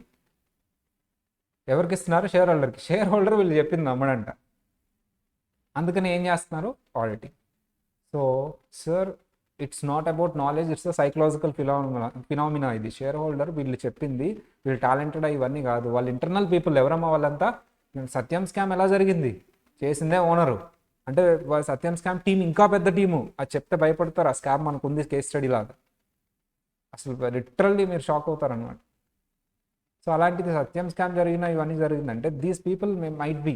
ఎవరికి ఇస్తున్నారు? షేర్ హోల్డర్కి. షేర్ హోల్డర్ వీళ్ళు చెప్పింది నమ్మడంట. అందుకని ఏం చేస్తున్నారు? Auditing. So sir, it's not about knowledge, it's a psychological phenomena. ఇది షేర్ హోల్డర్ వీళ్ళు చెప్పింది, వీళ్ళు టాలెంటెడ్ ఇవన్నీ కాదు. వాళ్ళ ఇంటర్నల్ పీపుల్ ఎవరమ్మా వాళ్ళంతా? సత్యం స్కామ్ ఎలా జరిగింది? చేసిందే ఓనరు. అంటే సత్యం స్కామ్ టీం ఇంకా పెద్ద టీము. అది చెప్తే భయపడతారు. ఆ స్కామ్ మనకు ఉంది కేస్ స్టడీ లాగా. అసలు లిటరల్లీ మీరు షాక్ అవుతారు అనమాట. సో అలాంటిది సత్యం స్కామ్ జరిగిన ఇవన్నీ జరిగిందంటే these people might be.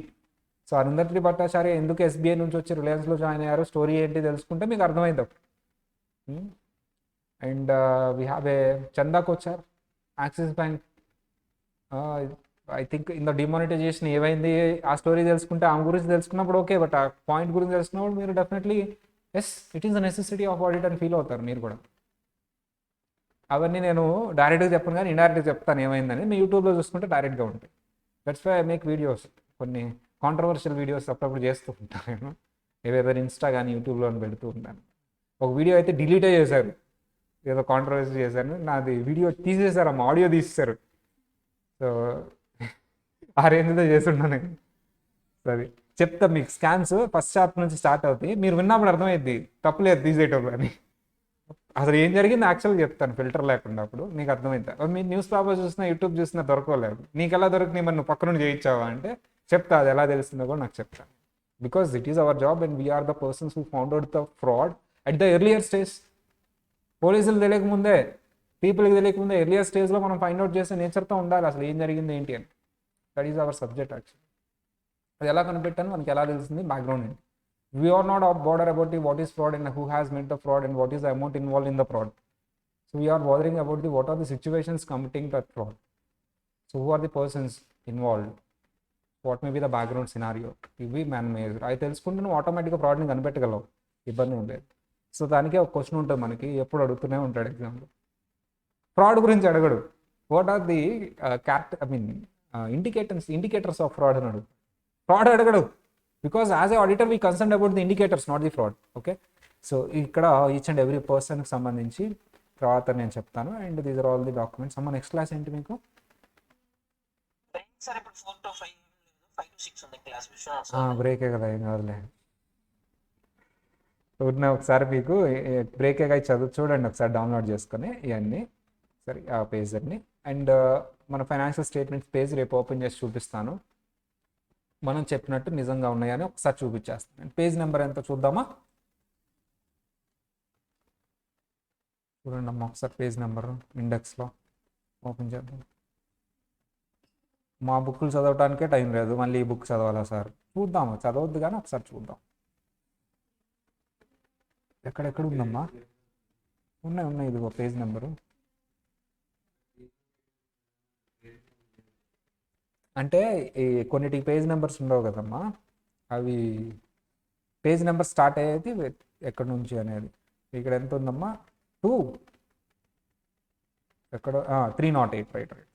So Arundhati Bhattacharya ఎందుకు ఎస్బీఐ నుంచి వచ్చి రిలయన్స్లో జాయిన్ అయ్యారో స్టోరీ ఏంటి తెలుసుకుంటే మీకు అర్థమైంది. And we have a Chanda Kochhar, Axis bank. I think in the demonetisation ఏమైంది ఆ స్టోరీ తెలుసుకుంటే, ఆమె గురించి తెలుసుకున్నప్పుడు ఓకే, బట్ ఆ పాయింట్ గురించి తెలుసుకున్నప్పుడు మీరు definitely yes it is the necessity of audit అని ఫీల్ అవుతారు మీరు కూడా. అవన్నీ నేను డైరెక్ట్గా చెప్పను కానీ ఇండైరెక్ట్గా చెప్తాను ఏమైందని. మీ యూట్యూబ్లో చూసుకుంటే డైరెక్ట్గా ఉంటాయి. That's why I make videos. కొన్ని కాంట్రవర్షియల్ వీడియోస్ అప్పుడప్పుడు చేస్తూ ఉంటాను నేను, ఏవేదో ఇన్స్టా కానీ యూట్యూబ్లో పెడుతూ ఉంటాను. ఒక వీడియో అయితే డిలీటే చేశారు, ఏదో కాంట్రవర్సీ చేశాను, నాది వీడియో తీసేశారు, అమ్మ ఆడియో తీసేశారు. సో ఆ రేంజ్లో చేస్తున్నాను నేను. అది చెప్తా మీకు. స్కామ్స్ ఫస్ట్ చాప్టర్ నుంచి స్టార్ట్ అవుతాయి, మీరు విన్నప్పుడు అర్థమైద్ది తప్పులేదు తీసేయటంలో అని. అసలు ఏం జరిగింది యాక్చువల్గా చెప్తాను ఫిల్టర్ లేకుండా, అప్పుడు మీకు అర్థమైంది. మీ న్యూస్ పేపర్ చూసినా యూట్యూబ్ చూసినా దొరకలేదు. నీకు ఎలా దొరికినాయి మరి, నువ్వు పక్క నుండి చేయించావా అంటే చెప్తా, అది ఎలా తెలుస్తుందో కూడా నాకు చెప్తాను. Because it is our job and we're the persons who found out the fraud at the earlier stage. పోలీసులు తెలియకముందే, పీపుల్కి తెలియకముందే ఎర్లియర్ స్టేజ్లో మనం ఫైండ్ అవుట్ చేసే నేచర్తో ఉండాలి అసలు ఏం జరిగింది ఏంటి అని. That is our subject actually. అది ఎలా కనిపెట్టాను, మనకి ఎలా తెలిసింది, బ్యాక్గ్రౌండ్ ఏంటి. We are not bothered about what is fraud and who has made the fraud and what is the amount involved in the fraud. So we are bothering about what are the situations committing that fraud. So who are the persons involved? What may be the background scenario? ఇవి man-made. అది తెలుసుకుంటే నువ్వు ఆటోమేటిక్గా ఫ్రాడ్ని కనిపెట్టగలవు, ఇబ్బంది ఏం లేదు. So దానికే ఒక క్వశ్చన్ ఉంటుంది మనకి, ఎప్పుడు అడుగుతూనే ఉంటాడు ఎగ్జామ్లో. ఫ్రాడ్ గురించి అడగడు, what are the indicators of fraud అని అడుగు. ఫ్రాడ్ అడగడు. Because as a auditor we concerned about the indicators, not the fraud. Okay, so ఇక్కడ ఈచ్ అండ్ ఎవ్రీ పర్సన్కి సంబంధించి తర్వాత నేను చెప్తాను. And these are all the documents. అమ్మ నెక్స్ట్ క్లాస్ ఏంటి మీకు? సార్ ఇప్పుడు 4 to 5 5 to 6 ఉంది క్లాస్ విషయం సార్. బ్రేకే కదా, ఏం కాదులే. ఊరినే ఒకసారి మీకు బ్రేకే అయి చదువు చూడండి ఒకసారి డౌన్లోడ్ చేసుకొని ఇవన్నీ సరే ఆ పేజ్ అన్ని. అండ్ మన ఫైనాన్షియల్ స్టేట్మెంట్స్ పేజ్ రేపు ఓపెన్ చేసి చూపిస్తాను. మనం చెప్పినట్టు నిజంగా ఉన్నాయని ఒకసారి చూపించేస్తాను. పేజ్ నెంబర్ ఎంత చూద్దామా? చూడండి అమ్మా ఒకసారి పేజ్ నెంబర్ ఇండెక్స్లో ఓపెన్ చేద్దాం. మా బుక్లు చదవటానికే టైం లేదు, మళ్ళీ ఈ బుక్ చదవాలా సార్? చూద్దాము, చదవద్దు కానీ ఒకసారి చూద్దాం. ఎక్కడెక్కడ ఉందమ్మా? ఉన్నాయి ఇదిగో పేజ్ నెంబరు. అంటే ఈ కొన్నిటికి పేజ్ నెంబర్స్ ఉండవు కదమ్మా, అవి పేజ్ నెంబర్ స్టార్ట్ అయ్యేది ఎక్కడి నుంచి అనేది. ఇక్కడ ఎంత ఉందమ్మా? 2 ఎక్కడ 308 రైట్.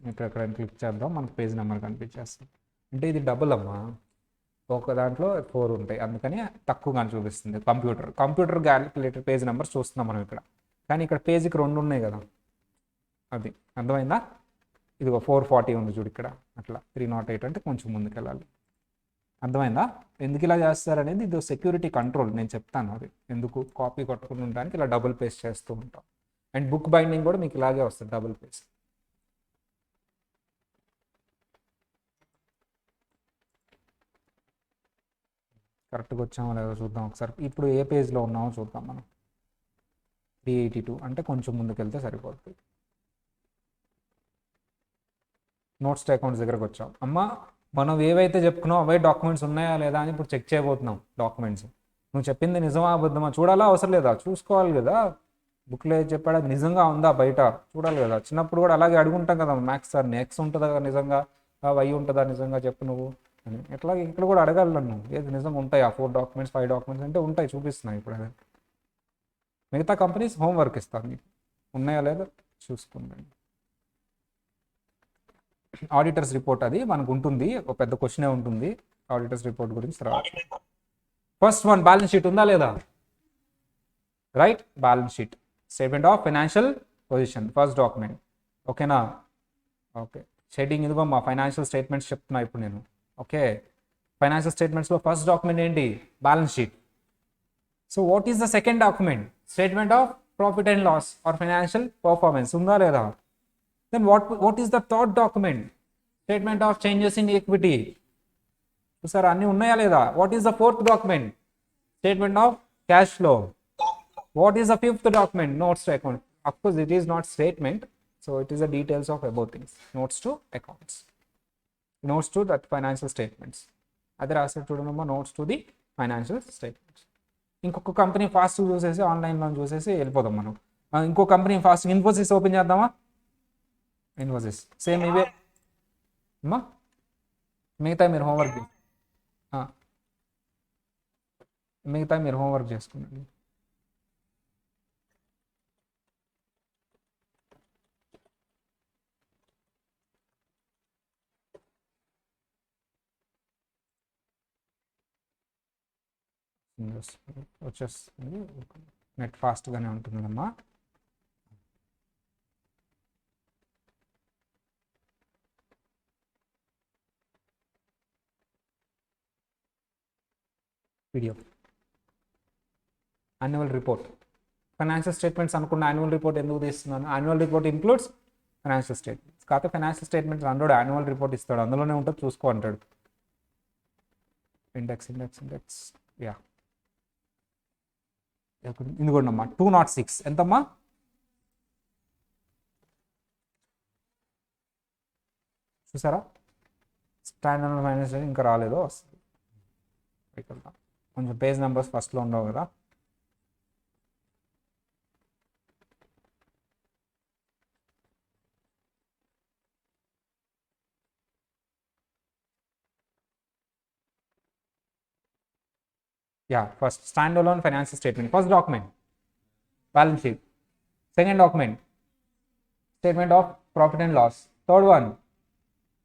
ఇక్కడ క్లిక్ చేద్దాం, మనకు పేజ్ నెంబర్ కనిపించేస్తుంది. అంటే ఇది డబుల్ అమ్మా, ఒక దాంట్లో 4 ఉంటాయి, అందుకని తక్కువగా చూపిస్తుంది. కంప్యూటర్ క్యాలిక్యులేటర్ పేజ్ నెంబర్స్ చూస్తున్నాం మనం ఇక్కడ, కానీ ఇక్కడ పేజీకి 2 ఉన్నాయి కదా, అది అర్థమైందా? ఇదిగో 440 ఉంది చూడు ఇక్కడ, అట్లా 308 అంటే కొంచెం ముందుకు వెళ్ళాలి. అర్థమైందా ఎందుకు ఇలా చేస్తారనేది? ఇది సెక్యూరిటీ కంట్రోల్, నేను చెప్తాను అది ఎందుకు. కాపీ కొట్టుకుని ఉండడానికి ఇలా డబుల్ పేస్ట్ చేస్తూ ఉంటాం. అండ్ బుక్ బైండింగ్ కూడా మీకు ఇలాగే వస్తుంది, డబుల్ పేస్ట్. కరెక్ట్గా వచ్చామో లేదో చూద్దాం ఒకసారి. ఇప్పుడు ఏ పేజ్లో ఉన్నామో చూద్దాం మనం. 382 అంటే కొంచెం ముందుకు వెళ్తే సరిపోతుంది. నోట్స్ టు అకౌంట్స్ దగ్గరకు వచ్చాం. అమ్మ మనం ఏవైతే చెప్పుకున్నాం అవే డాక్యుమెంట్స్ ఉన్నాయా లేదా అని ఇప్పుడు చెక్ చేయబోతున్నాం. డాక్యుమెంట్స్ నువ్వు చెప్పింది నిజమా అబద్ధమా చూడాలా అవసరం లేదా? చూసుకోవాలి కదా, బుక్లో ఏది చెప్పాడా నిజంగా ఉందా బయట చూడాలి కదా. చిన్నప్పుడు కూడా అలాగే అడుగుంటాం కదా మ్యాథ్స్ సార్ని, ఎక్స్ ఉంటుందా నిజంగా, వై ఉంటుందా నిజంగా చెప్పు నువ్వు అని. ఎట్లా ఇక్కడ కూడా అడగాలి నన్ను, ఏది నిజంగా ఉంటాయి ఆ 4 డాక్యుమెంట్స్ 5 డాక్యుమెంట్స్ అంటే ఉంటాయి, చూపిస్తున్నాయి ఇప్పుడు. అదే మిగతా కంపెనీస్ హోంవర్క్ ఇస్తాను మీకు, ఉన్నాయా లేదా చూసుకుందండి. ఆడిటర్స్ రిపోర్ట్ అది మనకు ఉంటుంది, ఒక పెద్ద క్వశ్చనే ఉంటుంది ఆడిటర్స్ రిపోర్ట్ గురించి. తర్వాత ఫస్ట్ వన్ బ్యాలెన్స్ షీట్ ఉందా లేదా? Right, balance sheet, statement of financial position, first document. ఓకేనా? ఓకే, షెడ్డింగ్ ఇదిగో మా ఫైనాన్షియల్ స్టేట్మెంట్స్ చెప్తున్నా ఇప్పుడు నేను. ఓకే, ఫైనాన్షియల్ స్టేట్మెంట్స్లో ఫస్ట్ డాక్యుమెంట్ ఏంటి? Balance sheet. So what is the second document? Statement of profit and loss or financial performance, ఉందా లేదా? Then what is the third document? Statement of changes in equity. చూసారా అన్నీ ఉన్నాయా లేదా? What is the fourth document? Statement of cash flow. What is the fifth document? Notes to account. Of course it is not statement, so it is the details of above things. Notes to accounts. Notes to that financial statements. అదే రాస్తారు చూడమ్మా, notes to the financial statements. ఇంకొక company fast చూసేసి ఆన్లైన్లో చూసేసి వెళ్ళిపోదాం మనం. ఇంకో కంపెనీ ఫాస్ట్ ఇన్ఫోసిస్ ఓపెన్ చేద్దామా? ఇన్ఫోసిస్ సేమ్ ఇవే అమ్మా, మిగతా మీరు హోంవర్క్ చేసుకున్నాండి. వచ్చేస్తుంది, నెట్ ఫాస్ట్గానే ఉంటుందమ్మా. Video annual report, financial statements అనుకున్న యాన్యువల్ రిపోర్ట్ ఎందుకు తీస్తున్నాను? Annual report includes financial statements. కాకపోతే ఫైనాన్షియల్ స్టేట్మెంట్స్ అంటాడు యాన్యువల్ రిపోర్ట్ ఇస్తాడు, అందులోనే ఉంటుంది చూసుకో అంటాడు. ఇండెక్స్ యా, ఇది కూడా అమ్మా 206 ఎంతమ్మా? చూసారా స్టాండర్డ్ ఫైనాన్స్ ఇంకా రాలేదో, వస్తుంది. కొంచెం పేజ్ నెంబర్స్ ఫస్ట్లో ఉండవు కదా. First stand alone financial statement, first document balance sheet, second document statement of profit and loss. Third one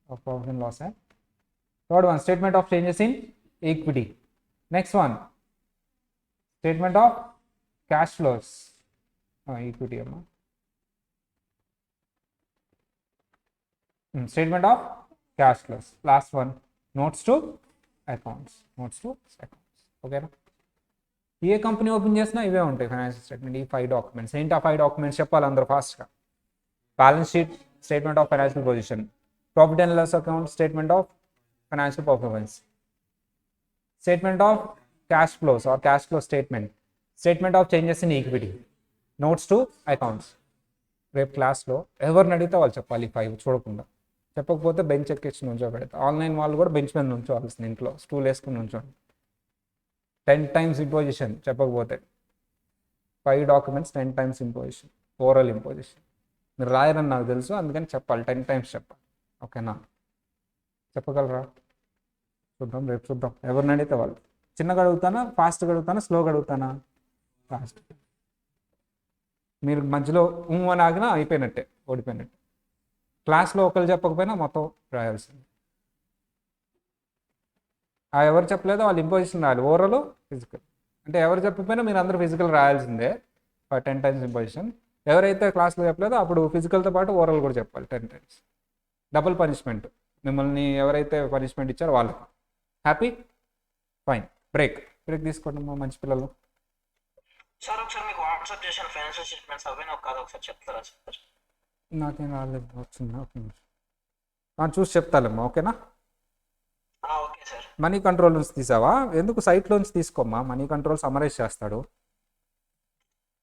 of profit and loss. Third one, statement of changes in equity. Next one, statement of cash flows. Equity amma. Statement of cash flows. Last one, notes to accounts. Notes to accounts. Okay na? A company open చేసినా ఇవే ఉంటాయి financial statement. ఈ 5 documents ఏంటి? ఆ 5 documents చెప్పాలి అందరూ ఫాస్ట్గా. Balance sheet, statement of financial position, profit and loss account, statement of financial performance, statement of cash flows or cash flow statement, statement of changes in equity, notes to accounts. రేపు క్లాస్లో ఎవరిని అడిగితే వాళ్ళు చెప్పాలి 5 చూడకుండా. చెప్పకపోతే బెంచ్ ఎక్కించి నుంచో పెడతా. ఆన్లైన్ వాళ్ళు కూడా బెంచ్ మీద నుంచోవాల్సింది, ఇంట్లో స్టూల్ వేసుకుని నుంచోండి. 10 times ఇంపోజిషన్ చెప్పకపోతే. 5 documents 10 times imposition, oral imposition. మీరు రాయరని నాకు తెలుసు, అందుకని చెప్పాలి, 10 times చెప్పాలి. ఓకేనా? చెప్పగలరా? చూద్దాం, రేపు చూద్దాం ఎవరిని అడిగితే వాళ్ళు. చిన్నగా అడుగుతానా, ఫాస్ట్గా అడుగుతానా, స్లోగా అడుగుతానా? ఫాస్ట్. మీరు మధ్యలో అని ఆగినా అయిపోయినట్టే, ఓడిపోయినట్టే. క్లాస్లో ఒకరు చెప్పకపోయినా మొత్తం రాయాల్సింది. ఎవరు చెప్పలేదో వాళ్ళు ఇంపోజిషన్ రాయాలి, ఓరల్ ఫిజికల్. అంటే ఎవరు చెప్పకపోయినా మీరు అందరూ ఫిజికల్ రాయాల్సిందే 10 times ఇంపోజిషన్. ఎవరైతే క్లాస్లో చెప్పలేదో అప్పుడు ఫిజికల్తో పాటు ఓరల్ కూడా చెప్పాలి 10 times. డబుల్ పనిష్మెంట్, మిమ్మల్ని ఎవరైతే పనిష్మెంట్ ఇచ్చారో వాళ్ళకి. హ్యాపీ? ఫైన్. బ్రేక్ తీసుకోండి మా మంచి పిల్లలు. సార్ ఒకసారి మీకు వాట్సాప్ చేసిన ఫైనాన్షియల్ స్టేట్మెంట్స్ అవే నాకు కాదు, ఒకసారి చెప్తారా సార్? నాకేం రాలేదు, వచ్చిందా? చూసి చెప్తాలేమ్మా. ఓకేనా? Okay sir. మనీ కంట్రోల్ నుంచి తీసావా? ఎందుకు సైట్లోంచి తీసుకోమ్మా, మనీ కంట్రోల్ సమరైజ్ చేస్తాడు.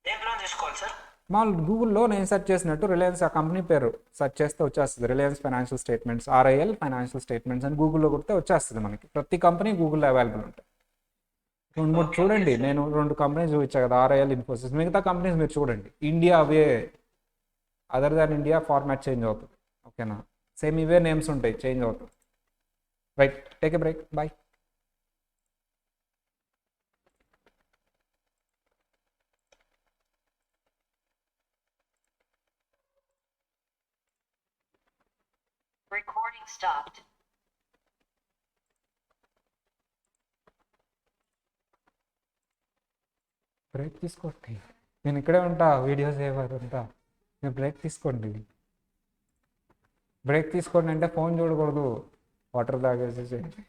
దేంట్లో తీసుకోవాలి సార్? మామూలు గూగుల్లో నేను సెర్చ్ చేసినట్టు రిలయన్స్ ఆ కంపెనీ పేరు సెర్చ్ చేస్తే వచ్చేస్తుంది. Reliance financial statements, RIL financial statements అని గూగుల్లో కొడితే వచ్చేస్తుంది మనకి. ప్రతి కంపెనీ గూగుల్లో అవైలబుల్ ఉంటాయి. 2-3 చూడండి, నేను 2 కంపెనీస్ చూపించా కదా, ఆర్ఐఎల్, ఇన్ఫోసిస్. మిగతా కంపెనీస్ మీరు చూడండి. ఇండియా అవే, other than India format change అవుతుంది. ఓకేనా? సేమ్ ఇవే నేమ్స్ ఉంటాయి, చేంజ్ అవుతుంది. Right, take a break, bye. Recording stopped. Break తీసుకోండి, నేను ఇక్కడే ఉంటా, వీడియోస్ ఏమంతా. మీరు బ్రేక్ తీసుకోండి. బ్రేక్ తీసుకోండి అంటే ఫోన్ చూడకూడదు, వాటర్ తాగేసి చేయండి.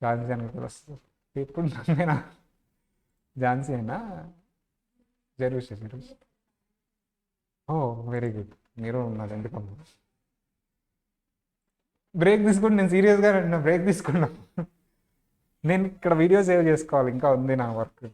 ఝాన్సీ అని కూడా వస్తుంది ఇప్పుడు. నేనా ఝాన్సీ అయినా? జరూష్. ఓ వెరీ గుడ్, మీరు ఉన్నారు ఎందుకమ్మా. బ్రేక్ తీసుకోండి, నేను సీరియస్గా అంటున్నా. బ్రేక్ తీసుకున్నా, నేను ఇక్కడ వీడియో సేవ్ చేసుకోవాలి, ఇంకా ఉంది నా వర్క్.